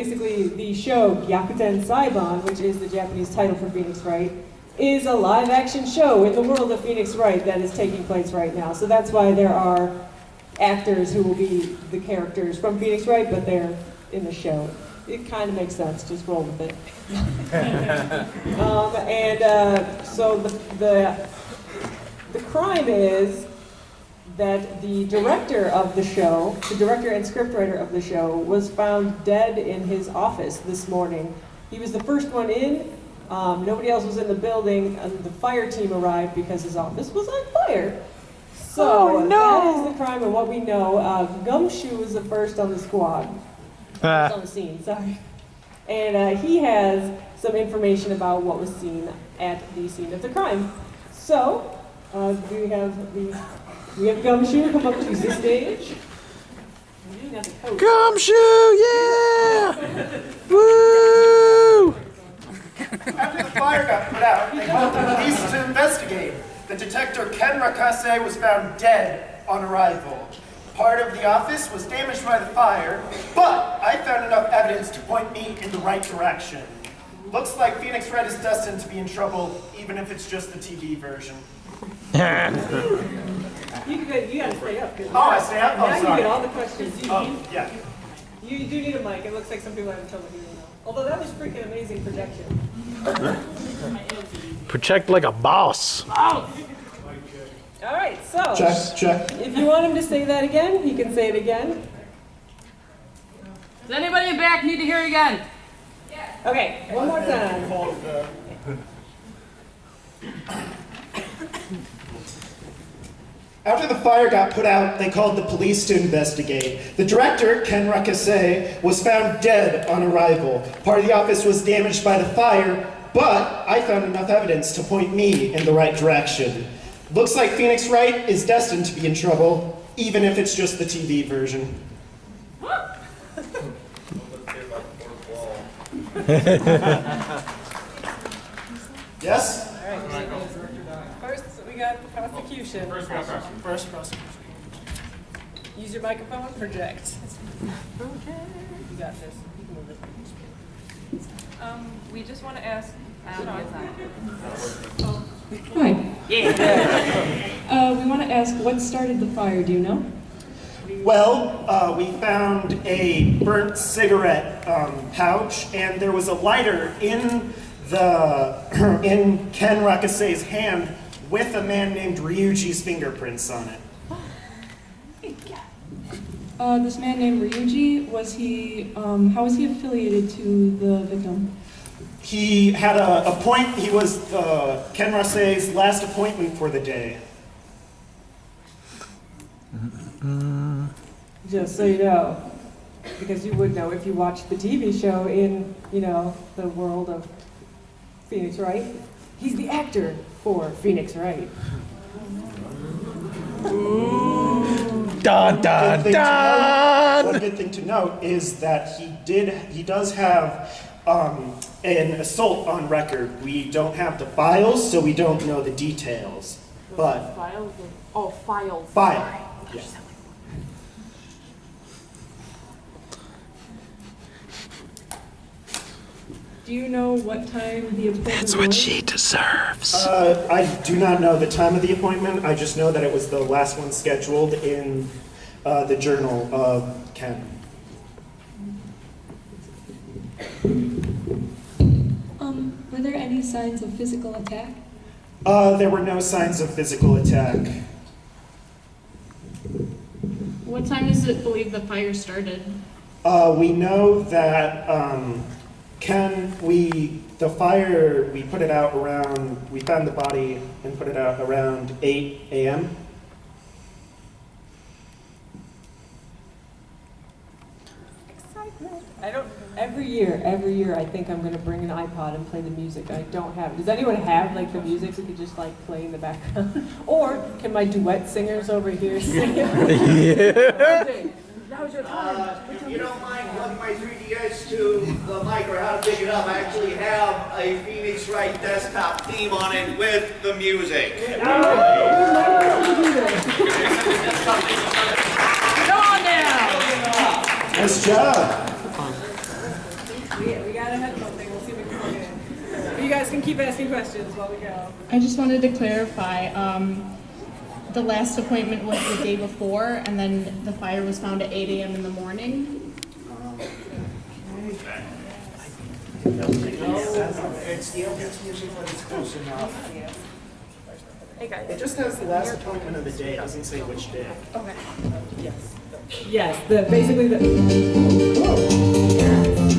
basically the show Gyakuten Saiban, which is the Japanese title for Phoenix Wright, is a live-action show in the world of Phoenix Wright that is taking place right now. So that's why there are actors who will be the characters from Phoenix Wright, but they're in the show. It kind of makes sense. Just roll with it. So the crime is that the director of the show, the director and scriptwriter of the show, was found dead in his office this morning. He was the first one in. Nobody else was in the building, and the fire team arrived because his office was on fire. So that is the crime, and what we know. Gumshoe was the first on the squad. On the scene, sorry. And he has some information about what was seen at the scene of the crime. So, we have Gumshoe come up to the stage. Gumshoe, yeah! Woo! After the fire got put out, they called the police to investigate. The detector Ken Rakase was found dead on arrival. Part of the office was damaged by the fire, but I found enough evidence to point me in the right direction. Looks like Phoenix Wright is destined to be in trouble, even if it's just the TV version. You gotta stay up. Oh, I stay up? Oh, now sorry. you get all the questions. Yeah. You do need a mic. It looks like some people have trouble hearing now. Although that was freaking amazing projection. Project like a boss. All right, so Check. if you want him to say that again, he can say it again. Does anybody in back need to hear it again? Okay, one more time. After the fire got put out, they called the police to investigate. The director, Ken Rakase, was found dead on arrival. Part of the office was damaged by the fire, but I found enough evidence to point me in the right direction. Looks like Phoenix Wright is destined to be in trouble, even if it's just the TV version. Yes? All right. First, we got the prosecution. First prosecution. Use your microphone. Project. You got this. You can move it. We just want to ask. Hi. We want to ask, what started the fire, do you know? Well, we found a burnt cigarette pouch, and there was a lighter in Ken Rakase's hand with a man named Ryuji's fingerprints on it. This man named Ryuji, how was he affiliated to the victim? He had he was Ken Rakase's last appointment for the day. Just so you know, because you would know if you watched the TV show in, the world of Phoenix Wright. He's the actor for Phoenix Wright. Dun, dun, dun! One good thing to note is that he does have an assault on record. We don't have the files, so we don't know the details. But Files? Oh, files. file. Yeah. Do you know what time the appointment That's what was? she deserves. I do not know the time of the appointment. I just know that it was the last one scheduled in the journal of Ken. Were there any signs of physical attack? There were no signs of physical attack. What time is it believed the fire started? We know that we put it out around, we found the body and put it out around 8 a.m. Every year, I think I'm going to bring an iPod and play the music. I don't have it. Does anyone have, the music that could just, play in the background? Or can my duet singers over here sing it? Yeah. Now's your time. If you don't mind plugging my 3DS to the mic or how to pick it up, I actually have a Phoenix Wright desktop theme on it with the music. Come on now! Nice job. can keep asking questions while we go. I just wanted to clarify, the last appointment was the day before, and then the fire was found at 8 a.m. in the morning? It's the evidence usually when it's close enough. Hey guys. It just has the last appointment of the day, it doesn't say which day. Yes, basically the. Whoa.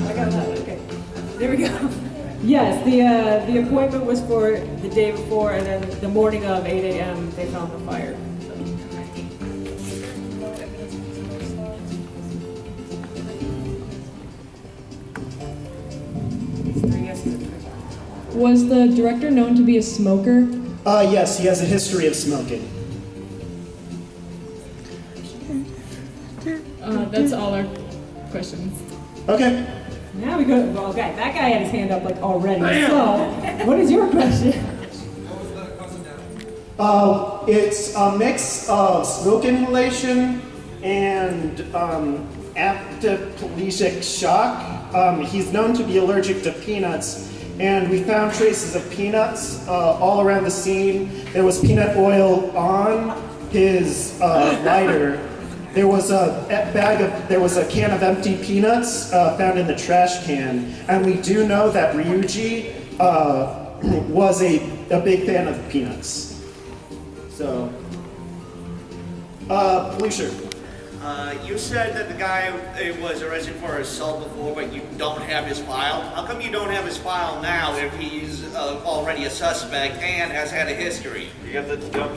I got that. Okay, there we go. Yes, the appointment was for the day before, and then the morning of 8 a.m. they found the fire. Was the director known to be a smoker? Yes, he has a history of smoking. That's all our questions. Okay. Now we go. Well, okay, that guy had his hand up like already. So, what is your question? It's a mix of smoke inhalation and apoplectic shock. He's known to be allergic to peanuts, and we found traces of peanuts all around the scene. There was peanut oil on his lighter. There was a can of empty peanuts found in the trash can, and we do know that Ryuji was a big fan of peanuts. So, Felicia. You said that the guy was arrested for assault before, but you don't have his file. How come you don't have his file now if he's already a suspect and has had a history? You got the jump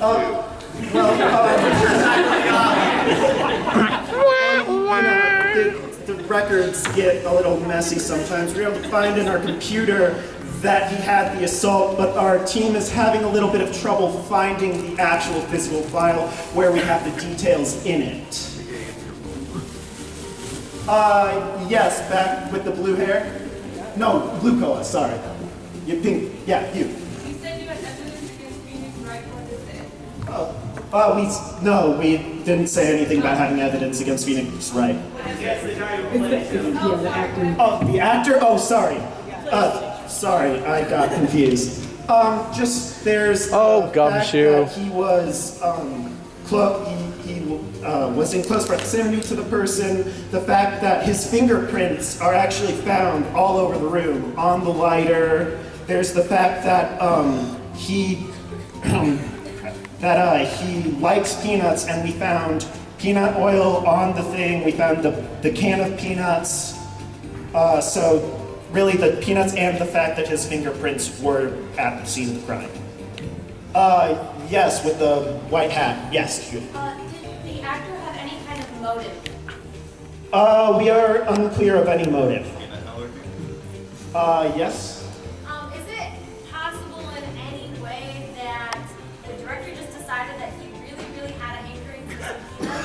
The records get a little messy sometimes. We're able to find in our computer that he had the assault, but our team is having a little bit of trouble finding the actual physical file where we have the details in it. Yes, back with the blue hair. No, blue cola, sorry. You pink, yeah, you. You said you had evidence against Phoenix right We didn't say anything about having evidence against Phoenix Wright. The actor. Oh, the actor? Oh, sorry. Sorry, I got confused. Just there's the gumshoe. fact that he was he was in close proximity to the person. The fact that his fingerprints are actually found all over the room on the lighter. There's the fact that he he likes peanuts, and we found peanut oil on the thing. We found the can of peanuts. So really the peanuts and the fact that his fingerprints were at the scene of the crime. Yes, with the white hat. Yes, Judy. Did the actor have any kind of motive? We are unclear of any motive. Yes. Is it possible in any way that the director just decided that he really had a hankering for some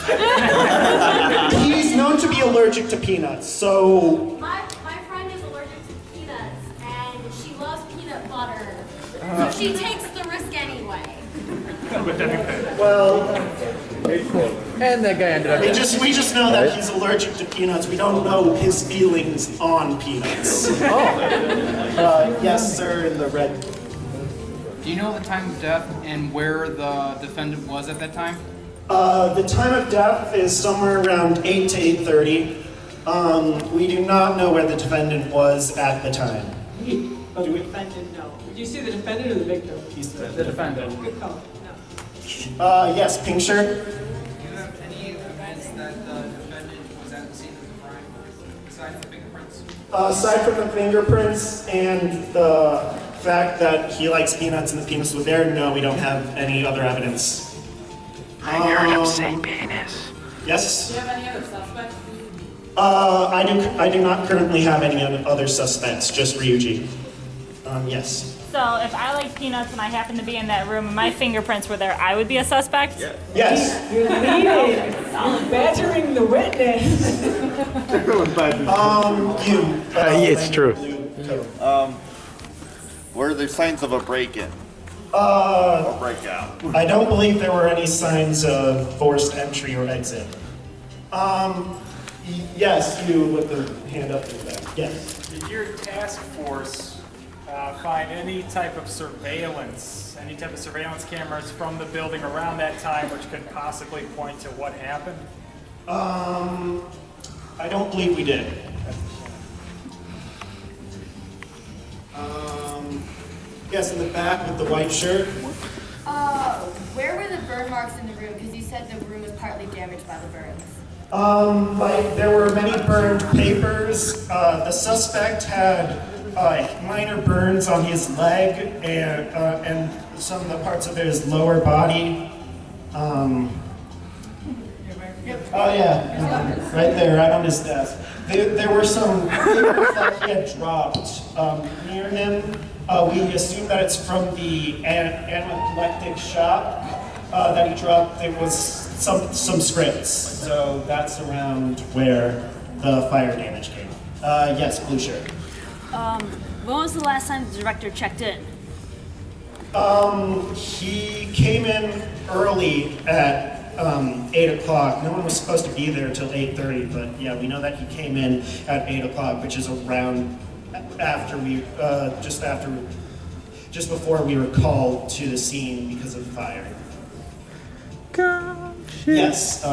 peanuts? He's known to be allergic to peanuts, so... My friend is allergic to peanuts, and she loves peanut butter. So she takes the risk anyway. Well, And that guy ended up. we just know that he's allergic to peanuts. We don't know his feelings on peanuts. Yes, sir, in the red. Do you know the time of death and where the defendant was at that time? The time of death is somewhere around 8 to 8:30. We do not know where the defendant was at the time. Oh, the defendant, no. Did you see the defendant or the victim? The defendant. Good call. Yes, pink shirt. Do you have any evidence that the defendant was at the scene of the crime besides the fingerprints? Aside from the fingerprints and the fact that he likes peanuts and the peanuts were there, no, we don't have any other evidence. I heard him say penis. Yes? Do you have any other suspects? I do not currently have any other suspects, just Ryuji. Yes. So if I like peanuts and I happen to be in that room and my fingerprints were there, I would be a suspect? Yeah. Yes. You're leading. You're badgering the witness. It's true. Were there signs of a break-in? Or breakout? I don't believe there were any signs of forced entry or exit. Yes, you with the hand up to that. Yes. Did your task force find any type of surveillance cameras from the building around that time which could possibly point to what happened? I don't believe we did. Yes, in the back with the white shirt. Where were the burn marks in the room? Because you said the room was partly damaged by the burns. There were many burned papers. The suspect had minor burns on his leg and some of the parts of his lower body. Oh yeah, right there, right on his desk. There were some papers that he had dropped near him. We assume that it's from the anaplectic shop that he dropped. There was some scripts, so that's around where the fire damage came. Yes, blue shirt. When was the last time the director checked in? He came in early at 8 o'clock. No one was supposed to be there till 8:30, but yeah, we know that he came in at 8 o'clock, which is around after we, just before we were called to the scene because of the fire. Yes,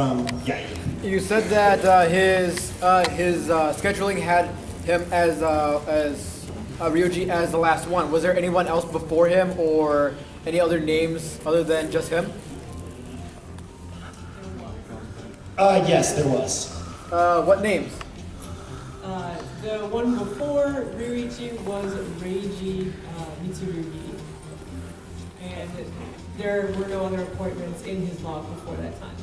yeah. You said that his scheduling had him as Ryuji as the last one. Was there anyone else before him or any other names other than just him? Yes, there was. What names? The one before Ryuichi was Reiji Mitsurugi, and there were no other appointments in his log before that time.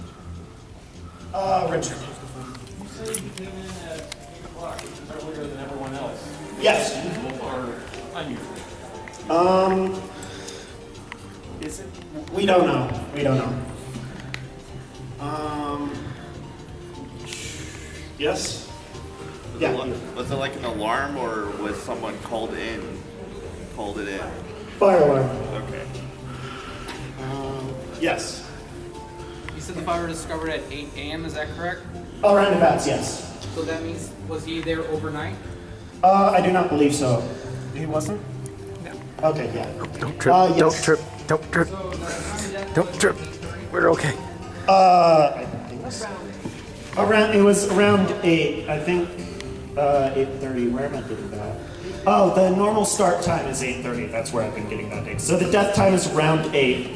Richard. You said he came in at 8 o'clock, which is earlier than everyone else. Yes. Usual or unusual? Is it? We don't know. We don't know. Yes? Yeah. Was it like an alarm or was someone called it in? Fire alarm. Okay. Yes. You said the fire was discovered at 8 a.m., is that correct? Oh, roundabouts, yes. So that means, was he there overnight? I do not believe so. He wasn't? No. Okay, yeah. Don't trip. Yes. Don't trip. Don't trip. Don't trip. We're okay. I think so. It was around 8, I think, 8:30. Where am I getting that? Oh, the normal start time is 8:30. That's where I've been getting that date. So the death time is around 8.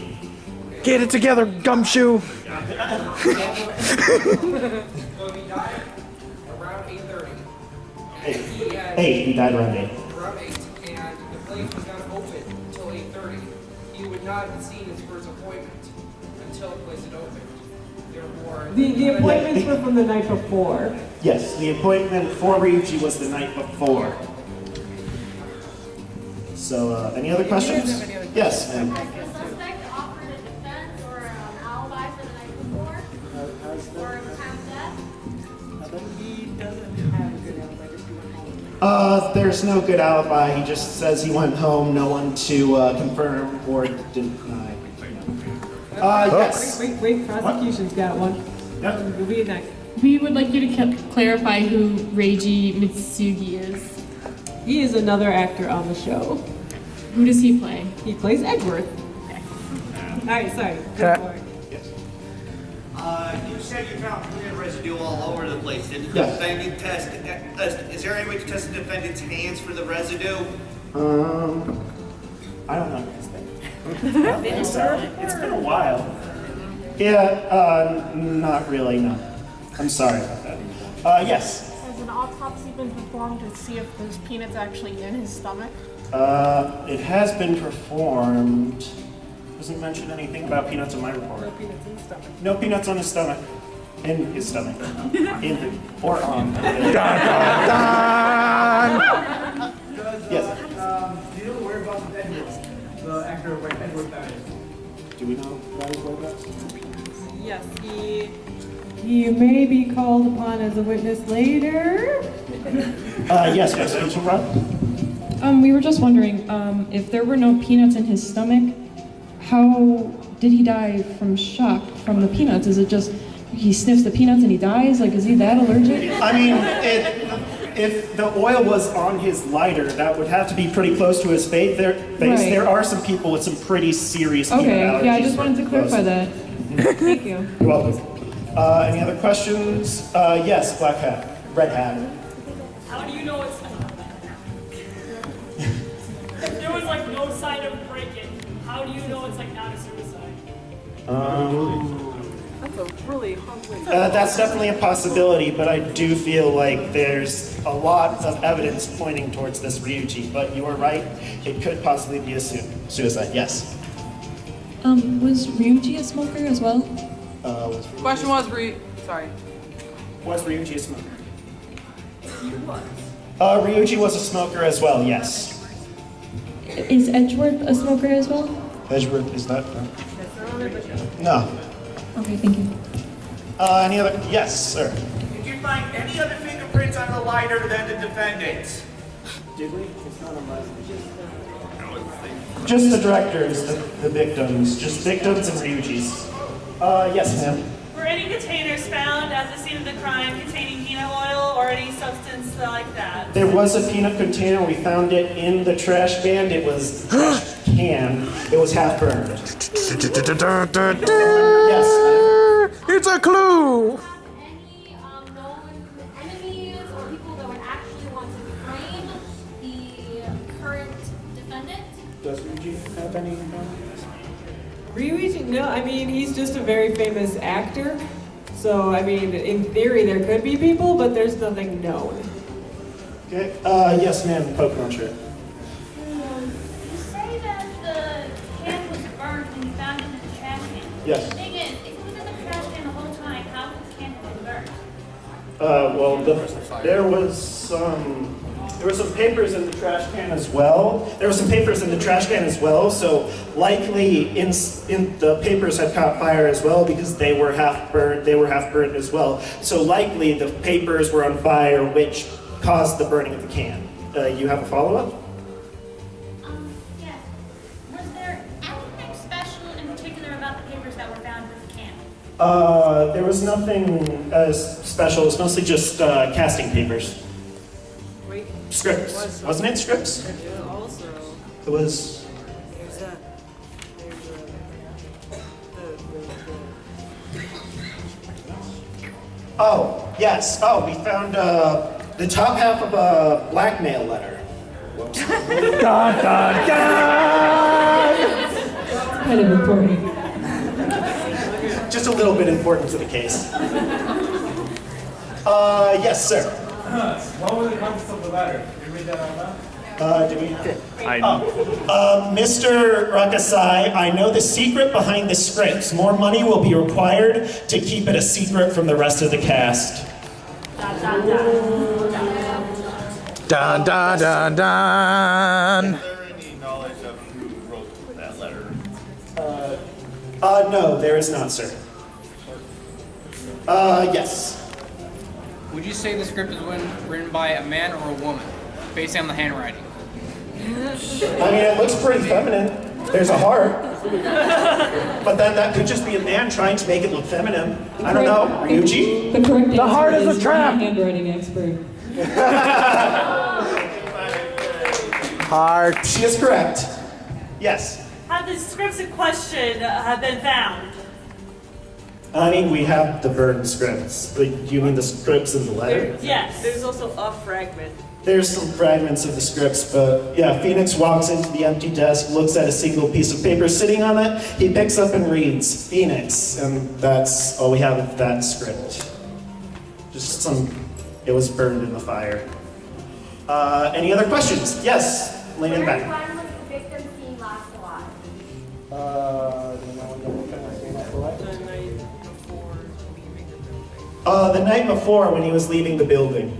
Get it together, gumshoe. So he died around 8:30. 8. He died around 8. Around 8, and the place was not open until 8:30. He would not have seen his first appointment until the place had opened. Therefore, The appointments were from the night before. Yes, the appointment for Ryuji was the night before. So, any other questions? Yes, ma'am. Has the suspect offered a defense or an alibi for the night before? Or the time of death? He doesn't have a good alibi. Just he went home. There's no good alibi. He just says he went home. No one to confirm or deny. Yes. Wait, prosecution's got one. Yep. You'll be next. We would like you to clarify who Reiji Mitsugi is. He is another actor on the show. Who does he play? He plays Edward. All right, sorry. Go for it. You said you found plant residue all over the place. Did the Yes. defendant test? Is there any way to test the defendant's hands for the residue? I don't know. It's been a while. Yeah, not really, no. I'm sorry about that. Yes. Has an autopsy been performed to see if there's peanuts actually in his stomach? It has been performed. Doesn't mention anything about peanuts in my report. No peanuts in the stomach. No peanuts on his stomach. In his stomach. In him. Or on. Yes. Do you know the whereabouts of Edward? The actor where Edward died? Do we know his whereabouts? Yes, he may be called upon as a witness later. Yes, Mr. Rob? We were just wondering, if there were no peanuts in his stomach, how did he die from shock from the peanuts? Is it just he sniffs the peanuts and he dies? Like, is he that allergic? I mean, if the oil was on his lighter, that would have to be pretty close to his face. Right. There are some people with some pretty serious peanut allergies. Okay, yeah, I just wanted to clarify that. Thank you. You're welcome. Any other questions? Yes, black hat, red hat. How do you know it's... If there was like no sign of break-in, how do you know it's like not a suicide? That's a really hungry. That's definitely a possibility, but I do feel like there's a lot of evidence pointing towards this Ryuji. But you are right, it could possibly be a suicide, yes. Was Ryuji a smoker as well? Question was, sorry. Was Ryuji a smoker? Ryuji was a smoker as well, yes. Is Edgeworth a smoker as well? Edgeworth is not? No. Okay, thank you. Any other? Yes, sir. Did you find any other fingerprints on the lighter than the defendant's? Did we? It's not on my. Just the directors, the victims, just victims and Ryuji's. Yes, ma'am. Were any containers found at the scene of the crime containing peanut oil or any substance like that? There was a peanut container. We found it in the trash can. It was trash can. It was half burned. Yes. It's a clue. Any known enemies or people that would actually want to frame the current defendant? Does Ryuji have any? Ryuji, no, I mean, he's just a very famous actor. So, I mean, in theory, there could be people, but there's nothing known. Okay. Yes, ma'am. Pokemon shirt. You say that the can was burned when you found it in the trash can. Yes. The thing is, if it was in the trash can the whole time, how could the can have been burned? Well, there was some papers in the trash can as well. So likely in the papers had caught fire as well because they were half burnt. They were half burnt as well. So likely the papers were on fire, which caused the burning of the can. You have a follow-up? Yes. Was there anything special in particular about the papers that were found with the can? There was nothing special. It was mostly just casting papers. Wait. Scripts. Wasn't it scripts? Yeah, also, It was. there's that. There's Oh, yes. Oh, we found the top half of a blackmail letter. Whoops. Dun, dun, dun. Kind of important. Just a little bit important to the case. Yes, sir. What was the context of the letter? Did you read that out loud? Mr. Rakasai, I know the secret behind the scripts. More money will be required to keep it a secret from the rest of the cast. Dun, dun, dun, dun. Is there any knowledge of who wrote that letter? No, there is not, sir. Yes. Would you say the script is written by a man or a woman, based on the handwriting? I mean, it looks pretty feminine. There's a heart. But then that could just be a man trying to make it look feminine. I don't know. Ryuji? The correct answer heart is a trap. Handwriting expert. Heart. She is correct. Yes. Have the scripts in question have been found? I mean, we have the burned scripts. Do you mean the scripts in the letter? Yes. There's also a fragment. There's some fragments of the scripts, but yeah, Phoenix walks into the empty desk, looks at a single piece of paper sitting on it, he picks up and reads Phoenix, and that's all we have of that script. Just it was burned in the fire. Any other questions? Yes, lady in the back. When was the victim seen last alive? Do you know when the victim was seen last alive? The night before leaving the building. The night before when he was leaving the building.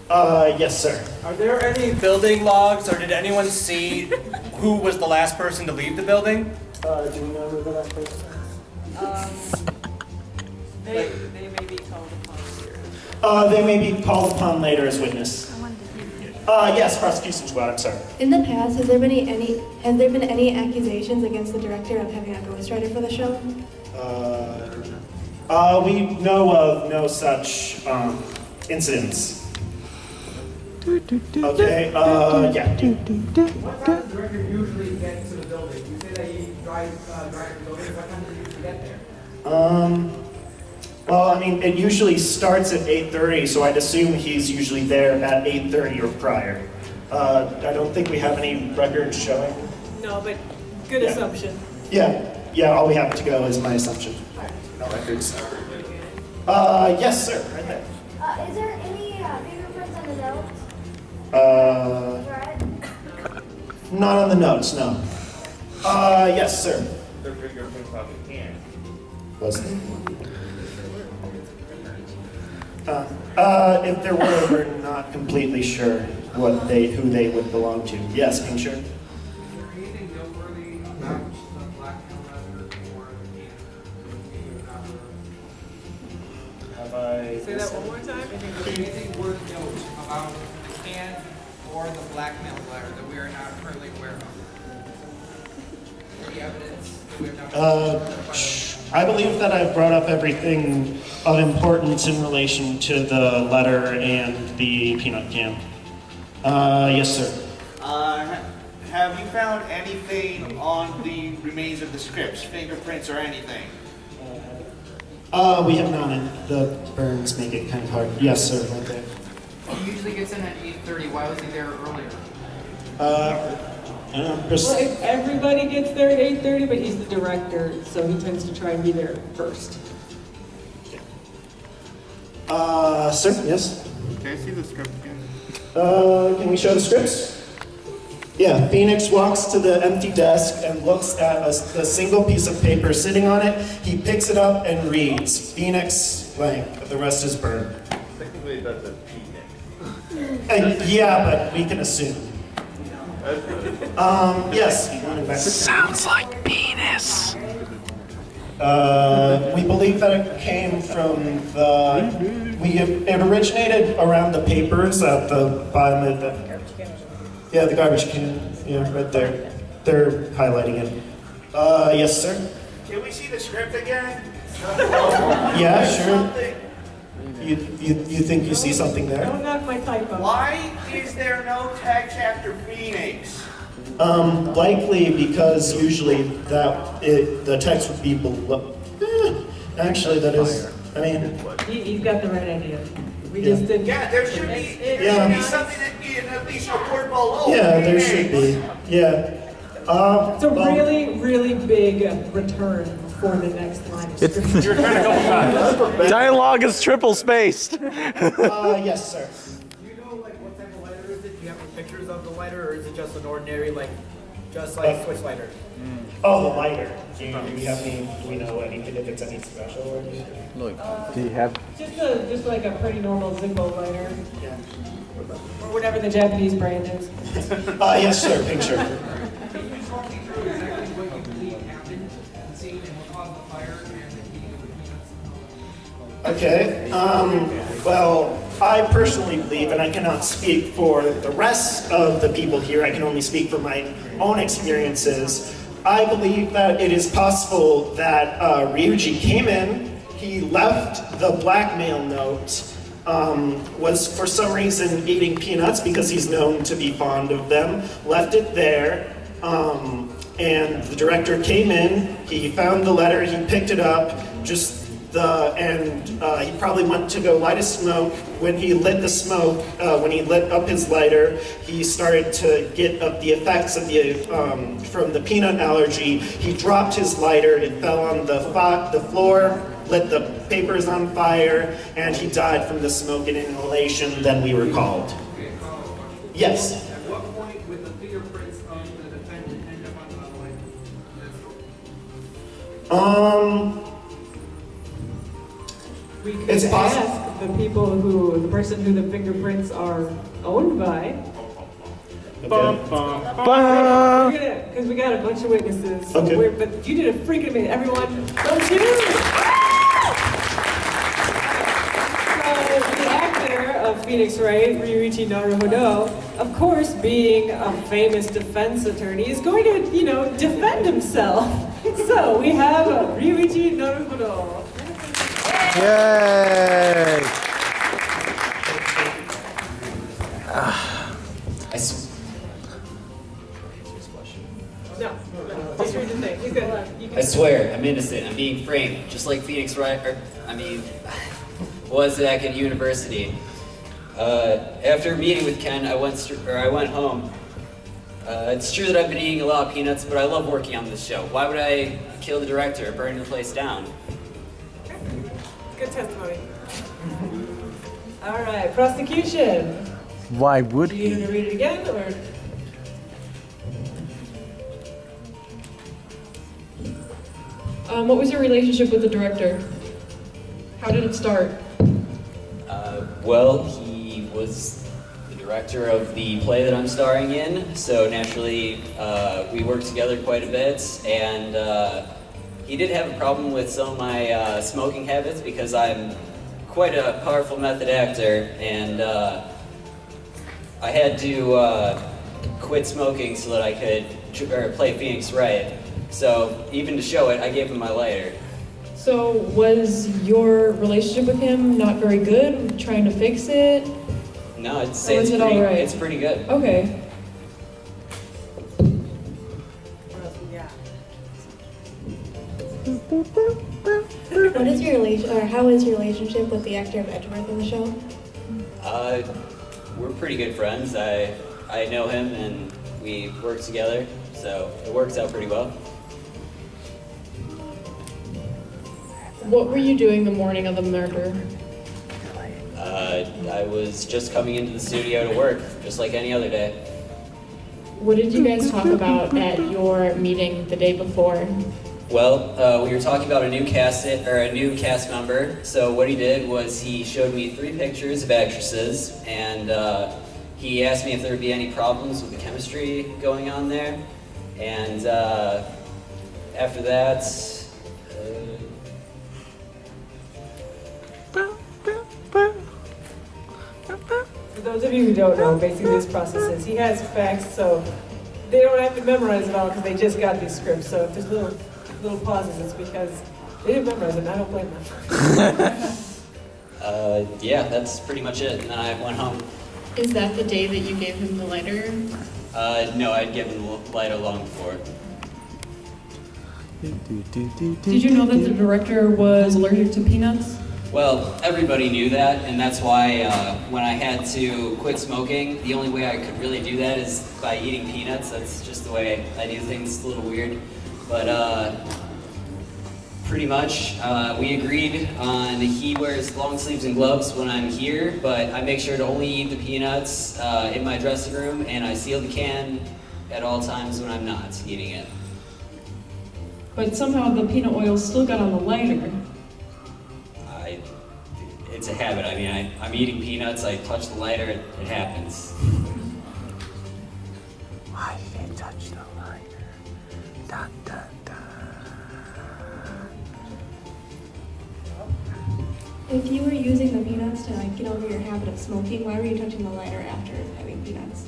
Yes, sir. Are there any building logs, or did anyone see who was the last person to leave the building? Do we know who the last person is? They may be called upon here. They may be called upon later as witness. Yes, prosecution squad, I'm sorry. In the past, has there been any accusations against the director of having a ghostwriter for the show? We know of no such incidents. Okay, yeah. What time does the director usually get to the building? You say that he drives the building. What time does he usually get there? Well, I mean, it usually starts at 8:30, so I'd assume he's usually there at 8:30 or prior. I don't think we have any records showing. No, but good assumption. Yeah, all we have to go is my assumption. No records. Yes, sir, right there. Is there any fingerprints on the notes? Not on the notes, no. Yes, sir. Their fingerprints on the can. Was there? If there were, we're not completely sure who they would belong to. Yes, King, sure. Is there anything noteworthy about the blackmail letter or the Have I? Say that one more time. Is there anything worth note about the can or the blackmail letter that we are not currently aware of? Any evidence that we have not I believe that I've brought up everything of importance in relation to the letter and the peanut can. Yes, sir. Have you found anything on the remains of the scripts, fingerprints or anything? We have not, and the burns make it kind of hard. Yes, sir, right there. He usually gets in at 8:30. Why was he there earlier? Well, everybody gets there at 8:30, but he's the director, so he tends to try and be there first. Sir, yes? Can I see the script again? Can we show the scripts? Yeah, Phoenix walks to the empty desk and looks at a single piece of paper sitting on it. He picks it up and reads, Phoenix blank, but the rest is burned. Technically, that's a Phoenix. Yeah, but we can assume. Yes. Sounds like penis. We believe that it came from it originated around the papers at the bottom of the garbage can. Yeah, right there. They're highlighting it. Yes, sir. Can we see the script again? Yeah, sure. You think you see something there? Don't knock my typo. Why is there no text after Phoenix? Likely because usually the text would be below. Actually, that is. I mean, He's got the right idea. We just didn't. Yeah, there should be something in at least a word below. yeah, there should be. Yeah. It's a really, really big return for the next line. of script. You're trying to go fast. Dialogue is triple spaced. Yes, sir. Do you know what type of lighter is it? Do you have any pictures of the lighter, or is it just an ordinary switch lighter? Oh, the lighter. Do we know anything if it's any special or anything? Look, do you have? Just like a pretty normal Zippo lighter. Yeah. Or whatever the Japanese brand is. Yes, sir. Picture. Can you talk me through exactly what you believe happened and see and what caused the fire and the heating of the peanuts? Okay. Well, I personally believe, and I cannot speak for the rest of the people here, I can only speak for my own experiences. I believe that it is possible that Ryuji came in, he left the blackmail note, was for some reason eating peanuts because he's known to be fond of them, left it there, and the director came in, he found the letter, he picked it up, he probably went to go light a smoke. When he lit the smoke, when he lit up his lighter, he started to get up the effects of from the peanut allergy. He dropped his lighter, it fell on the floor, lit the papers on fire, and he died from the smoke and inhalation. Then we were called. Yes. At what point would the fingerprints of the defendant end up on the lighter? We could It's ask possible. the person who the fingerprints are owned by. Because we got a bunch of witnesses. So Okay. but you did a freaking amazing. Everyone, don't you? So the actor of Phoenix Wright, Ryuichi Naruhodo, of course, being a famous defense attorney, is going to, defend himself. So we have Ryuichi Naruhodo. Yay! I'm innocent. I'm being framed, just like Phoenix Wright, was back at university. After meeting with Ken, I went home. It's true that I've been eating a lot of peanuts, but I love working on this show. Why would I kill the director or burn the place down? Good testimony. All right, prosecution. Why would Do you need he? to read it again, or? What was your relationship with the director? How did it start? Well, he was the director of the play that I'm starring in, so naturally we worked together quite a bit, and he did have a problem with some of my smoking habits because I'm quite a powerful method actor, and I had to quit smoking so that I could play Phoenix Wright. So even to show it, I gave him my lighter. So was your relationship with him not very good? Trying to fix it? No, I'd Or say was it all right? it's pretty good. Okay. What is your relation, or how is your relationship with the actor of Edgeworth in the show? We're pretty good friends. I know him and we work together, so it works out pretty well. What were you doing the morning of the murder? I was just coming into the studio to work, just like any other day. What did you guys talk about at your meeting the day before? Well, we were talking about a new cast member. So what he did was he showed me 3 pictures of actresses, and he asked me if there would be any problems with the chemistry going on there. And after that, For those of you who don't know, basically this process is he has facts, so they don't have to memorize it all because they just got these scripts. So if there's little pauses, it's because they didn't memorize it, and I don't blame them. yeah, that's pretty much it. And then I went home. Is that the day that you gave him the lighter? No, I'd given the lighter long before. Did you know that the director was allergic to peanuts? Well, everybody knew that, and that's why when I had to quit smoking, the only way I could really do that is by eating peanuts. That's just the way I do things. It's a little weird. But pretty much, we agreed on he wears long sleeves and gloves when I'm here, but I make sure to only eat the peanuts in my dressing room, and I seal the can at all times when I'm not eating it. But somehow the peanut oil still got on the lighter. It's a habit. I mean, I'm eating peanuts, I touch the lighter, it happens. Why did they touch the lighter? Dun, dun, dun. If you were using the peanuts to get over your habit of smoking, why were you touching the lighter after having peanuts?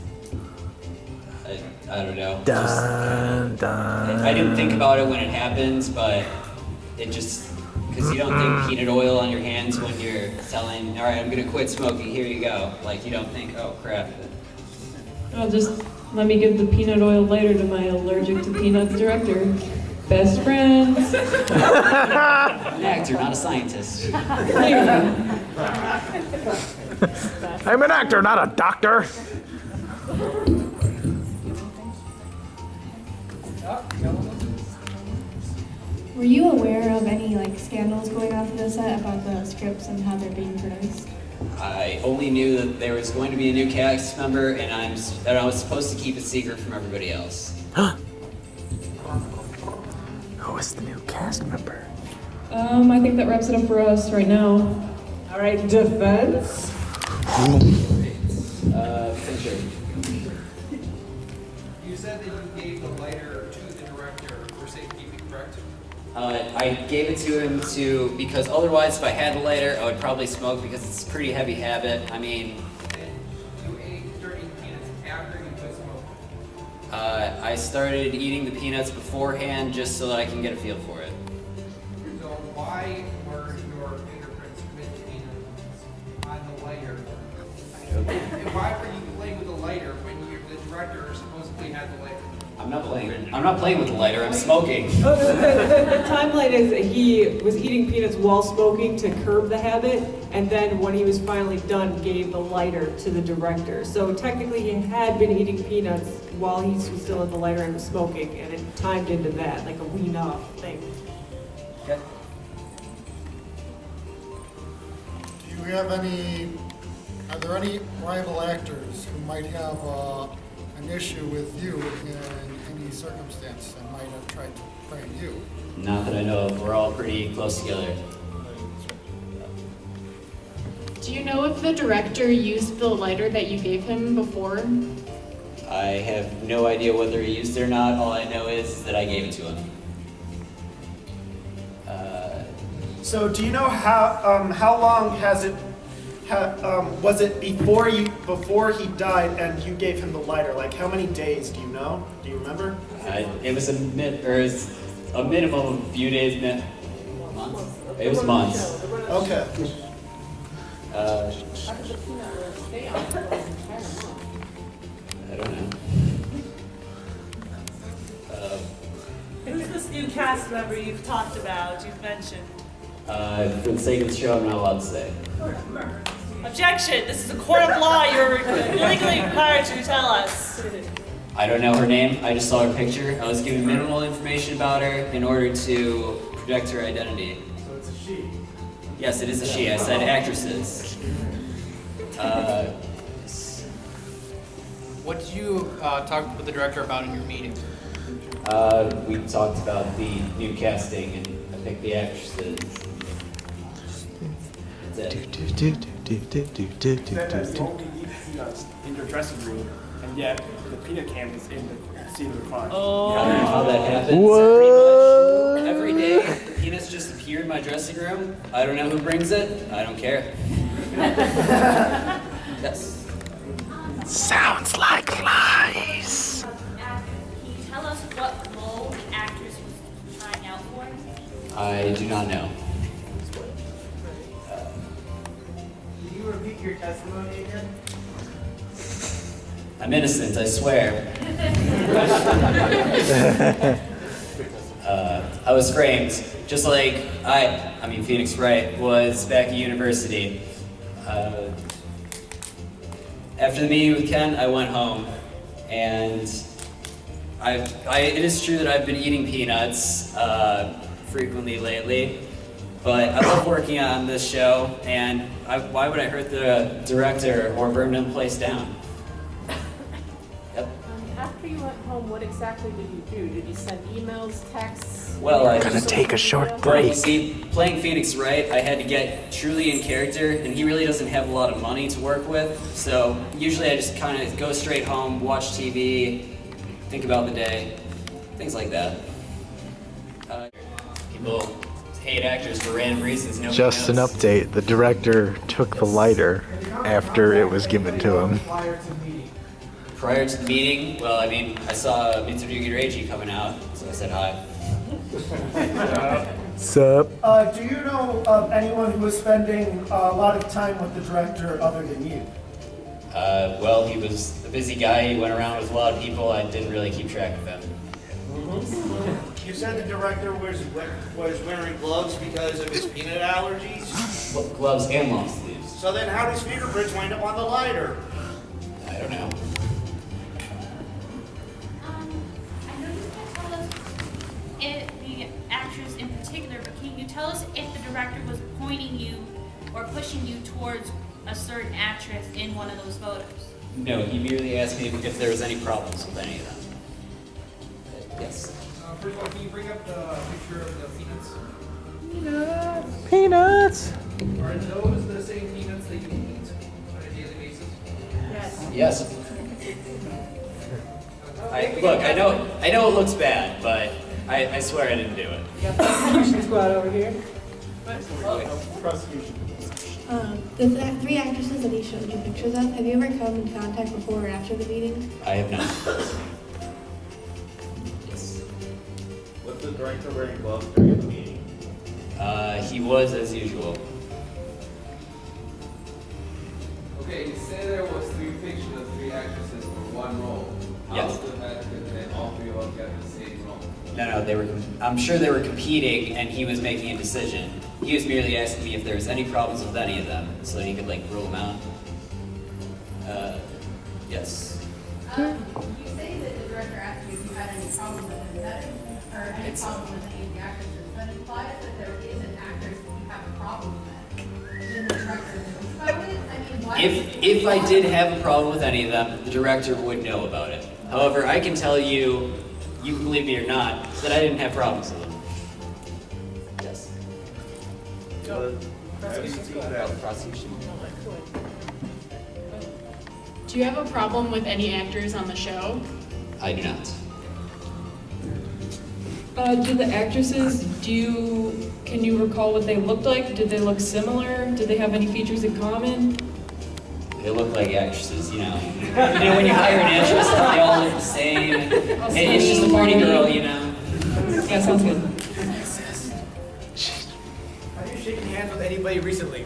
I don't know. Dun, dun. I didn't think about it when it happens, but it just, because you don't think peanut oil on your hands when you're telling, all right, I'm going to quit smoking, here you go. Like, you don't think, oh, crap. Oh, just let me give the peanut oil lighter to my allergic to peanuts director. Best friends. I'm an actor, not a scientist. I'm an actor, not a doctor. Were you aware of any scandals going on through the set about the scripts and how they're being produced? I only knew that there was going to be a new cast member, and I was supposed to keep it secret from everybody else. Who is the new cast member? I think that wraps it up for us right now. All right, defense. Fincher. You said that you gave the lighter to the director for safekeeping, correct? I gave it to him because otherwise, if I had a lighter, I would probably smoke because it's a pretty heavy habit. I mean, You started eating peanuts after you quit smoking. I started eating the peanuts beforehand just so that I can get a feel for it. So why were your fingerprints with peanuts on the lighter? And why were you playing with the lighter when the director supposedly had the lighter? I'm I'm not playing with the lighter. I'm smoking. Oh, the timeline is that he was eating peanuts while smoking to curb the habit, and then when he was finally done, gave the lighter to the director. So technically, he had been eating peanuts while he was still at the lighter and was smoking, and it timed into that, like a wean off thing. Okay. Do you have any? Are there any rival actors who might have an issue with you in any circumstance and might have tried to frame you? Not that I know of. We're all pretty close together. Do you know if the director used the lighter that you gave him before? I have no idea whether he used it or not. All I know is that I gave it to him. So do you know how long has it? Was it before he died and you gave him the lighter? Like how many days? Do you know? Do you remember? It was a minimum of a few days. Months? It was months. Okay. I don't know. Who's this new cast member you've talked about, you've mentioned? For the sake of the show, I'm not allowed to say. Objection! This is a court of law. You're legally required to tell us. I don't know her name. I just saw her picture. I was given minimal information about her in order to protect her identity. So it's a she. Yes, it is a she. I said actresses. What did you talk with the director about in your meeting? We talked about the new casting and I picked the actresses. That's it. That has the only peanuts in your dressing room, and yet the peanut can is in the scene of the crime. Oh. I don't know how that happens. What? Pretty much every day, the peanuts just appear in my dressing room. I don't know who brings it. I don't care. Yes. Sounds like lies. Can you tell us what role the actress was trying out for? I do not know. Can you repeat your testimony again? I'm innocent, I swear. I was framed, just like Phoenix Wright was back at university. After the meeting with Ken, I went home, and it is true that I've been eating peanuts frequently lately, but I love working on this show, and why would I hurt the director or burn the place down? Yep. After you went home, what exactly did you do? Did you send emails, texts? Well, I'm gonna take a short break. Well, see, playing Phoenix Wright, I had to get truly in character, and he really doesn't have a lot of money to work with, so usually I just kind of go straight home, watch TV, think about the day, things like that. People hate actors for random reasons. Nobody Just an knows. update. The director took the lighter after it was given to him. Prior to the meeting, well, I saw Mitsurugi Reiji coming out, so I said hi. Sup? Do you know of anyone who was spending a lot of time with the director other than you? Well, he was a busy guy. He went around with a lot of people. I didn't really keep track of him. You said the director was wearing gloves because of his peanut allergies? Well, gloves and long sleeves. So then how does fingerprints wind up on the lighter? I don't know. I know you can't tell us the actress in particular, but can you tell us if the director was pointing you or pushing you towards a certain actress in one of those photos? No, he merely asked me if there was any problems with any of them. Yes. First of all, can you bring up the picture of the peanuts? Peanuts! Are those the same peanuts that you eat on a daily basis? Yes. Yes. I know it looks bad, but I swear I didn't do it. We got the prosecution squad over here. Prosecution. The three actresses that he showed you pictures of, have you ever come in contact before or after the meeting? I have not. Yes. Was the director wearing gloves during the meeting? He was as usual. Okay, you say there was 3 pictures of 3 actresses for 1 role. Yes. How could that fit in all 3 of us No, they were. I'm sure they were competing, and he was making a decision. He was merely asking me if there was any problems with any of them, so that he could like rule them out. Yes. You say that the director asked you if you had any problem with any or any problem with any of the actresses. That implies that there is an actress that you have a problem with. Then the director knows about it. I mean, why? If I did have a problem with any of them, the director would know about it. However, I can tell you, you can believe me or not, that I didn't have problems with them. Yes. Prosecution. Do you have a problem with any actors on the show? I do not. Do the actresses, can you recall what they looked like? Did they look similar? Did they have any features in common? They look like actresses, you know. When you hire an actress, they all look the same. It's just a party girl, you know. Yeah, sounds good. Have you shaken hands with anybody recently?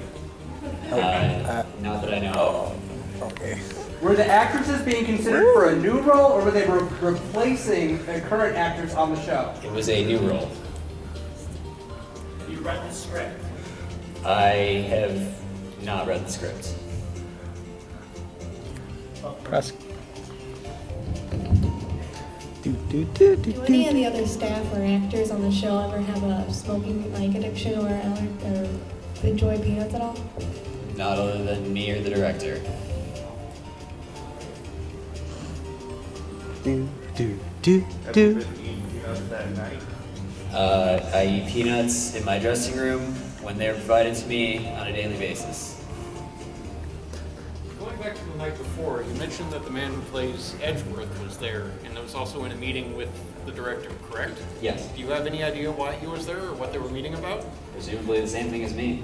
Not that I know. Okay. Were the actresses being considered for a new role, or were they replacing a current actress on the show? It was a new role. You read the script. I have not read the script. Do any of the other staff or actors on the show ever have a smoking like addiction or enjoy peanuts at all? Not other than me or the director. I eat peanuts in my dressing room when they're provided to me on a daily basis. Going back to the night before, you mentioned that the man who plays Edgeworth was there, and was also in a meeting with the director, correct? Yes. Do you have any idea why he was there or what they were meeting about? Presumably the same thing as me.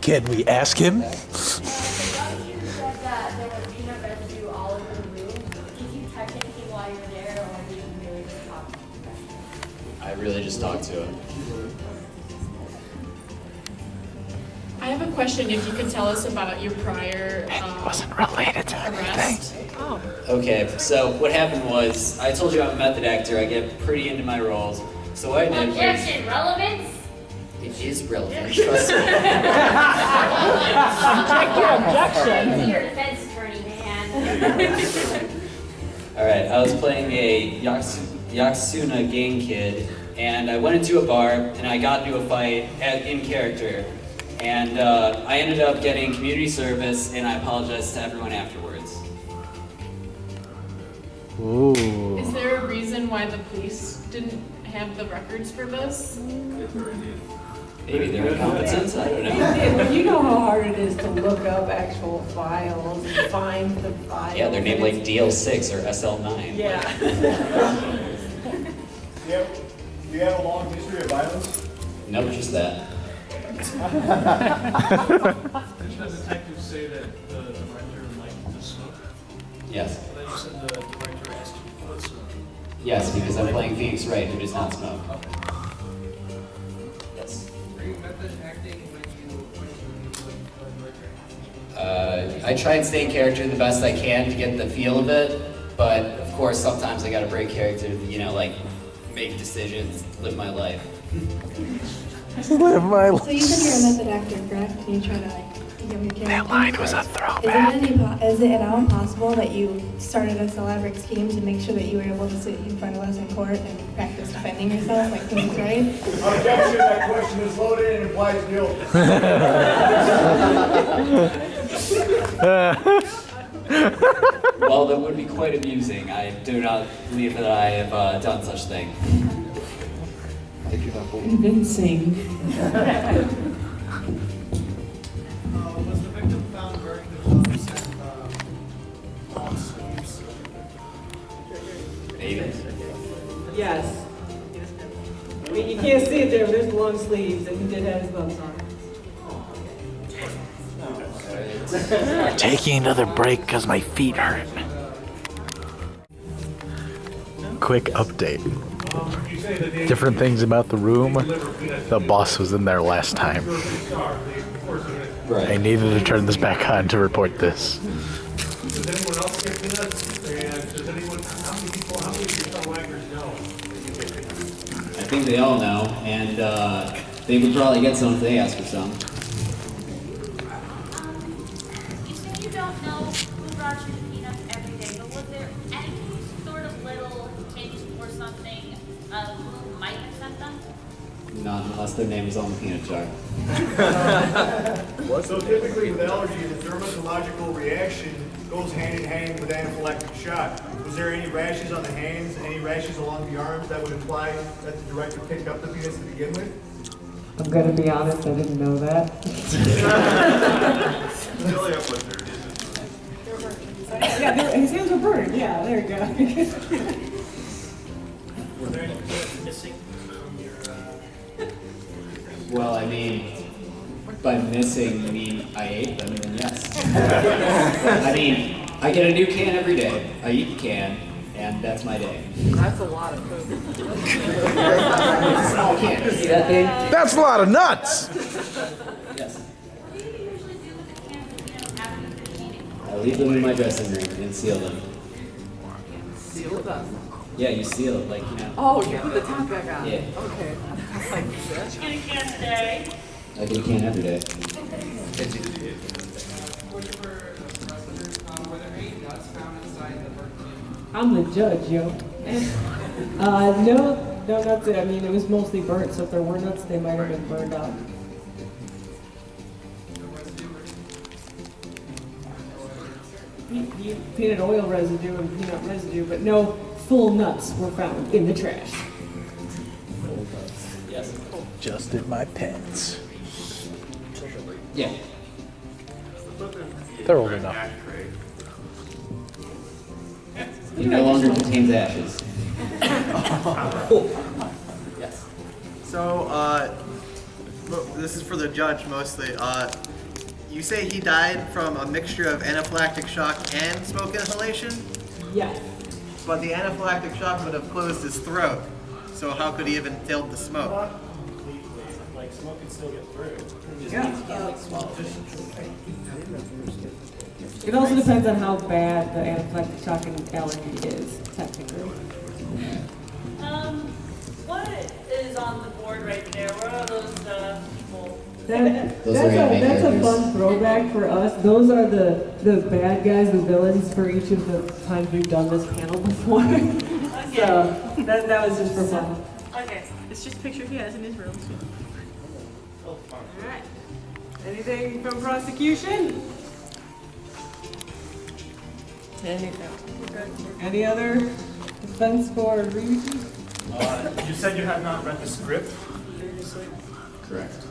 Can we ask him? You said that there was peanut residue all over the room. Did you touch anything while you were there, or did you really just talk to him? I really just talked to him. I have a question. If you could tell us about your prior wasn't related to arrest. Oh. Okay, so what happened was, I told you I'm a method actor. I get pretty into my roles. So what I did was... Objection, relevance? It is relevant, trust me. Object your objection. Your defense attorney, man. Alright, I was playing a Yaksuna gang kid, and I went into a bar, and I got into a fight in character. And I ended up getting community service, and I apologized to everyone afterwards. Ooh. Is there a reason why the police didn't have the records for this? Maybe they're incompetent, I don't know. You know how hard it is to look up actual files and find the files. Yeah, they're named like DL6 or SL9. Yeah. Do you have a long history of violence? No, just that. Didn't the detectives say that the director liked to smoke? Yes. Then you said the director asked you to quit smoking. Yes, because I'm playing Phoenix Wright, who does not smoke. Yes. Were you method acting when you I try and stay in character the best I can to get the feel of it, but of course sometimes I gotta break character, you know, like make decisions, live my life. Live my life. So you said you're a method actor, correct? Can you try to like give your character? That line was a throwback. Is it at all possible that you started a elaborate scheme to make sure that you were able to sit in front of us in court and practice defending yourself like things, right? Objection, that question is loaded and implies guilt. Well, that would be quite amusing. I do not believe that I have done such a thing. Convincing. Was the victim found wearing the gloves and long sleeves? Maybe. Yes. I mean, you can't see it there, but there's long sleeves, and he did have his gloves on. We're taking another break because my feet hurt. Quick update. Different things about the room. The boss was in there last time. Right. I needed to turn this back on to report this. Does anyone else get peanuts? And does anyone, how many of your fellow actors know that you get peanuts? I think they all know, and they would probably get some if they asked for some. You say you don't know who brought you the peanuts every day, but was there any sort of little hint or something of who might have sent them? Not unless their name is on the peanut jar. So typically with allergy, the dermatological reaction goes hand in hand with anaphylactic shock. Was there any rashes on the hands, any rashes along the arms that would imply that the director picked up the peanuts to begin with? I'm gonna be honest, I didn't know that. Yeah, his hands were burned. Yeah, there you go. Were there any peanuts missing from your? Well, I mean, by missing, you mean I ate them, then yes. I mean, I get a new can every day. I eat the can, and that's my day. That's a lot of food. Small can. You see that thing? That's a lot of nuts! Yes. I leave them in my dressing room and seal them. Seal them. Yeah, you seal it, like, you know. Oh, you put the top back on. Yeah. Okay. Like this. Did you get a can today? I do a can every day. I'm the judge, yo. No nuts. I mean, it was mostly burnt, so if there were nuts, they might have been burned out. Peanut oil residue and peanut residue, but no full nuts were found in the trash. Yes. Just in my pants. Yeah. They're old enough. It no longer contains ashes. Yes. So, this is for the judge mostly. You say he died from a mixture of anaphylactic shock and smoke inhalation? Yes. But the anaphylactic shock would have closed his throat. So how could he have inhaled the smoke? Like smoke can still get through. It also depends on how bad the anaphylactic shock and allergy is, technically. What is on the board right there? What are those people? That's a fun throwback for us. Those are the bad guys, the villains for each of the times we've done this panel before. So that was just for fun. Okay. It's just pictures he has in his room. All right. Anything from prosecution? Any other defense for Ryuji? You said you had not read the script previously? Correct.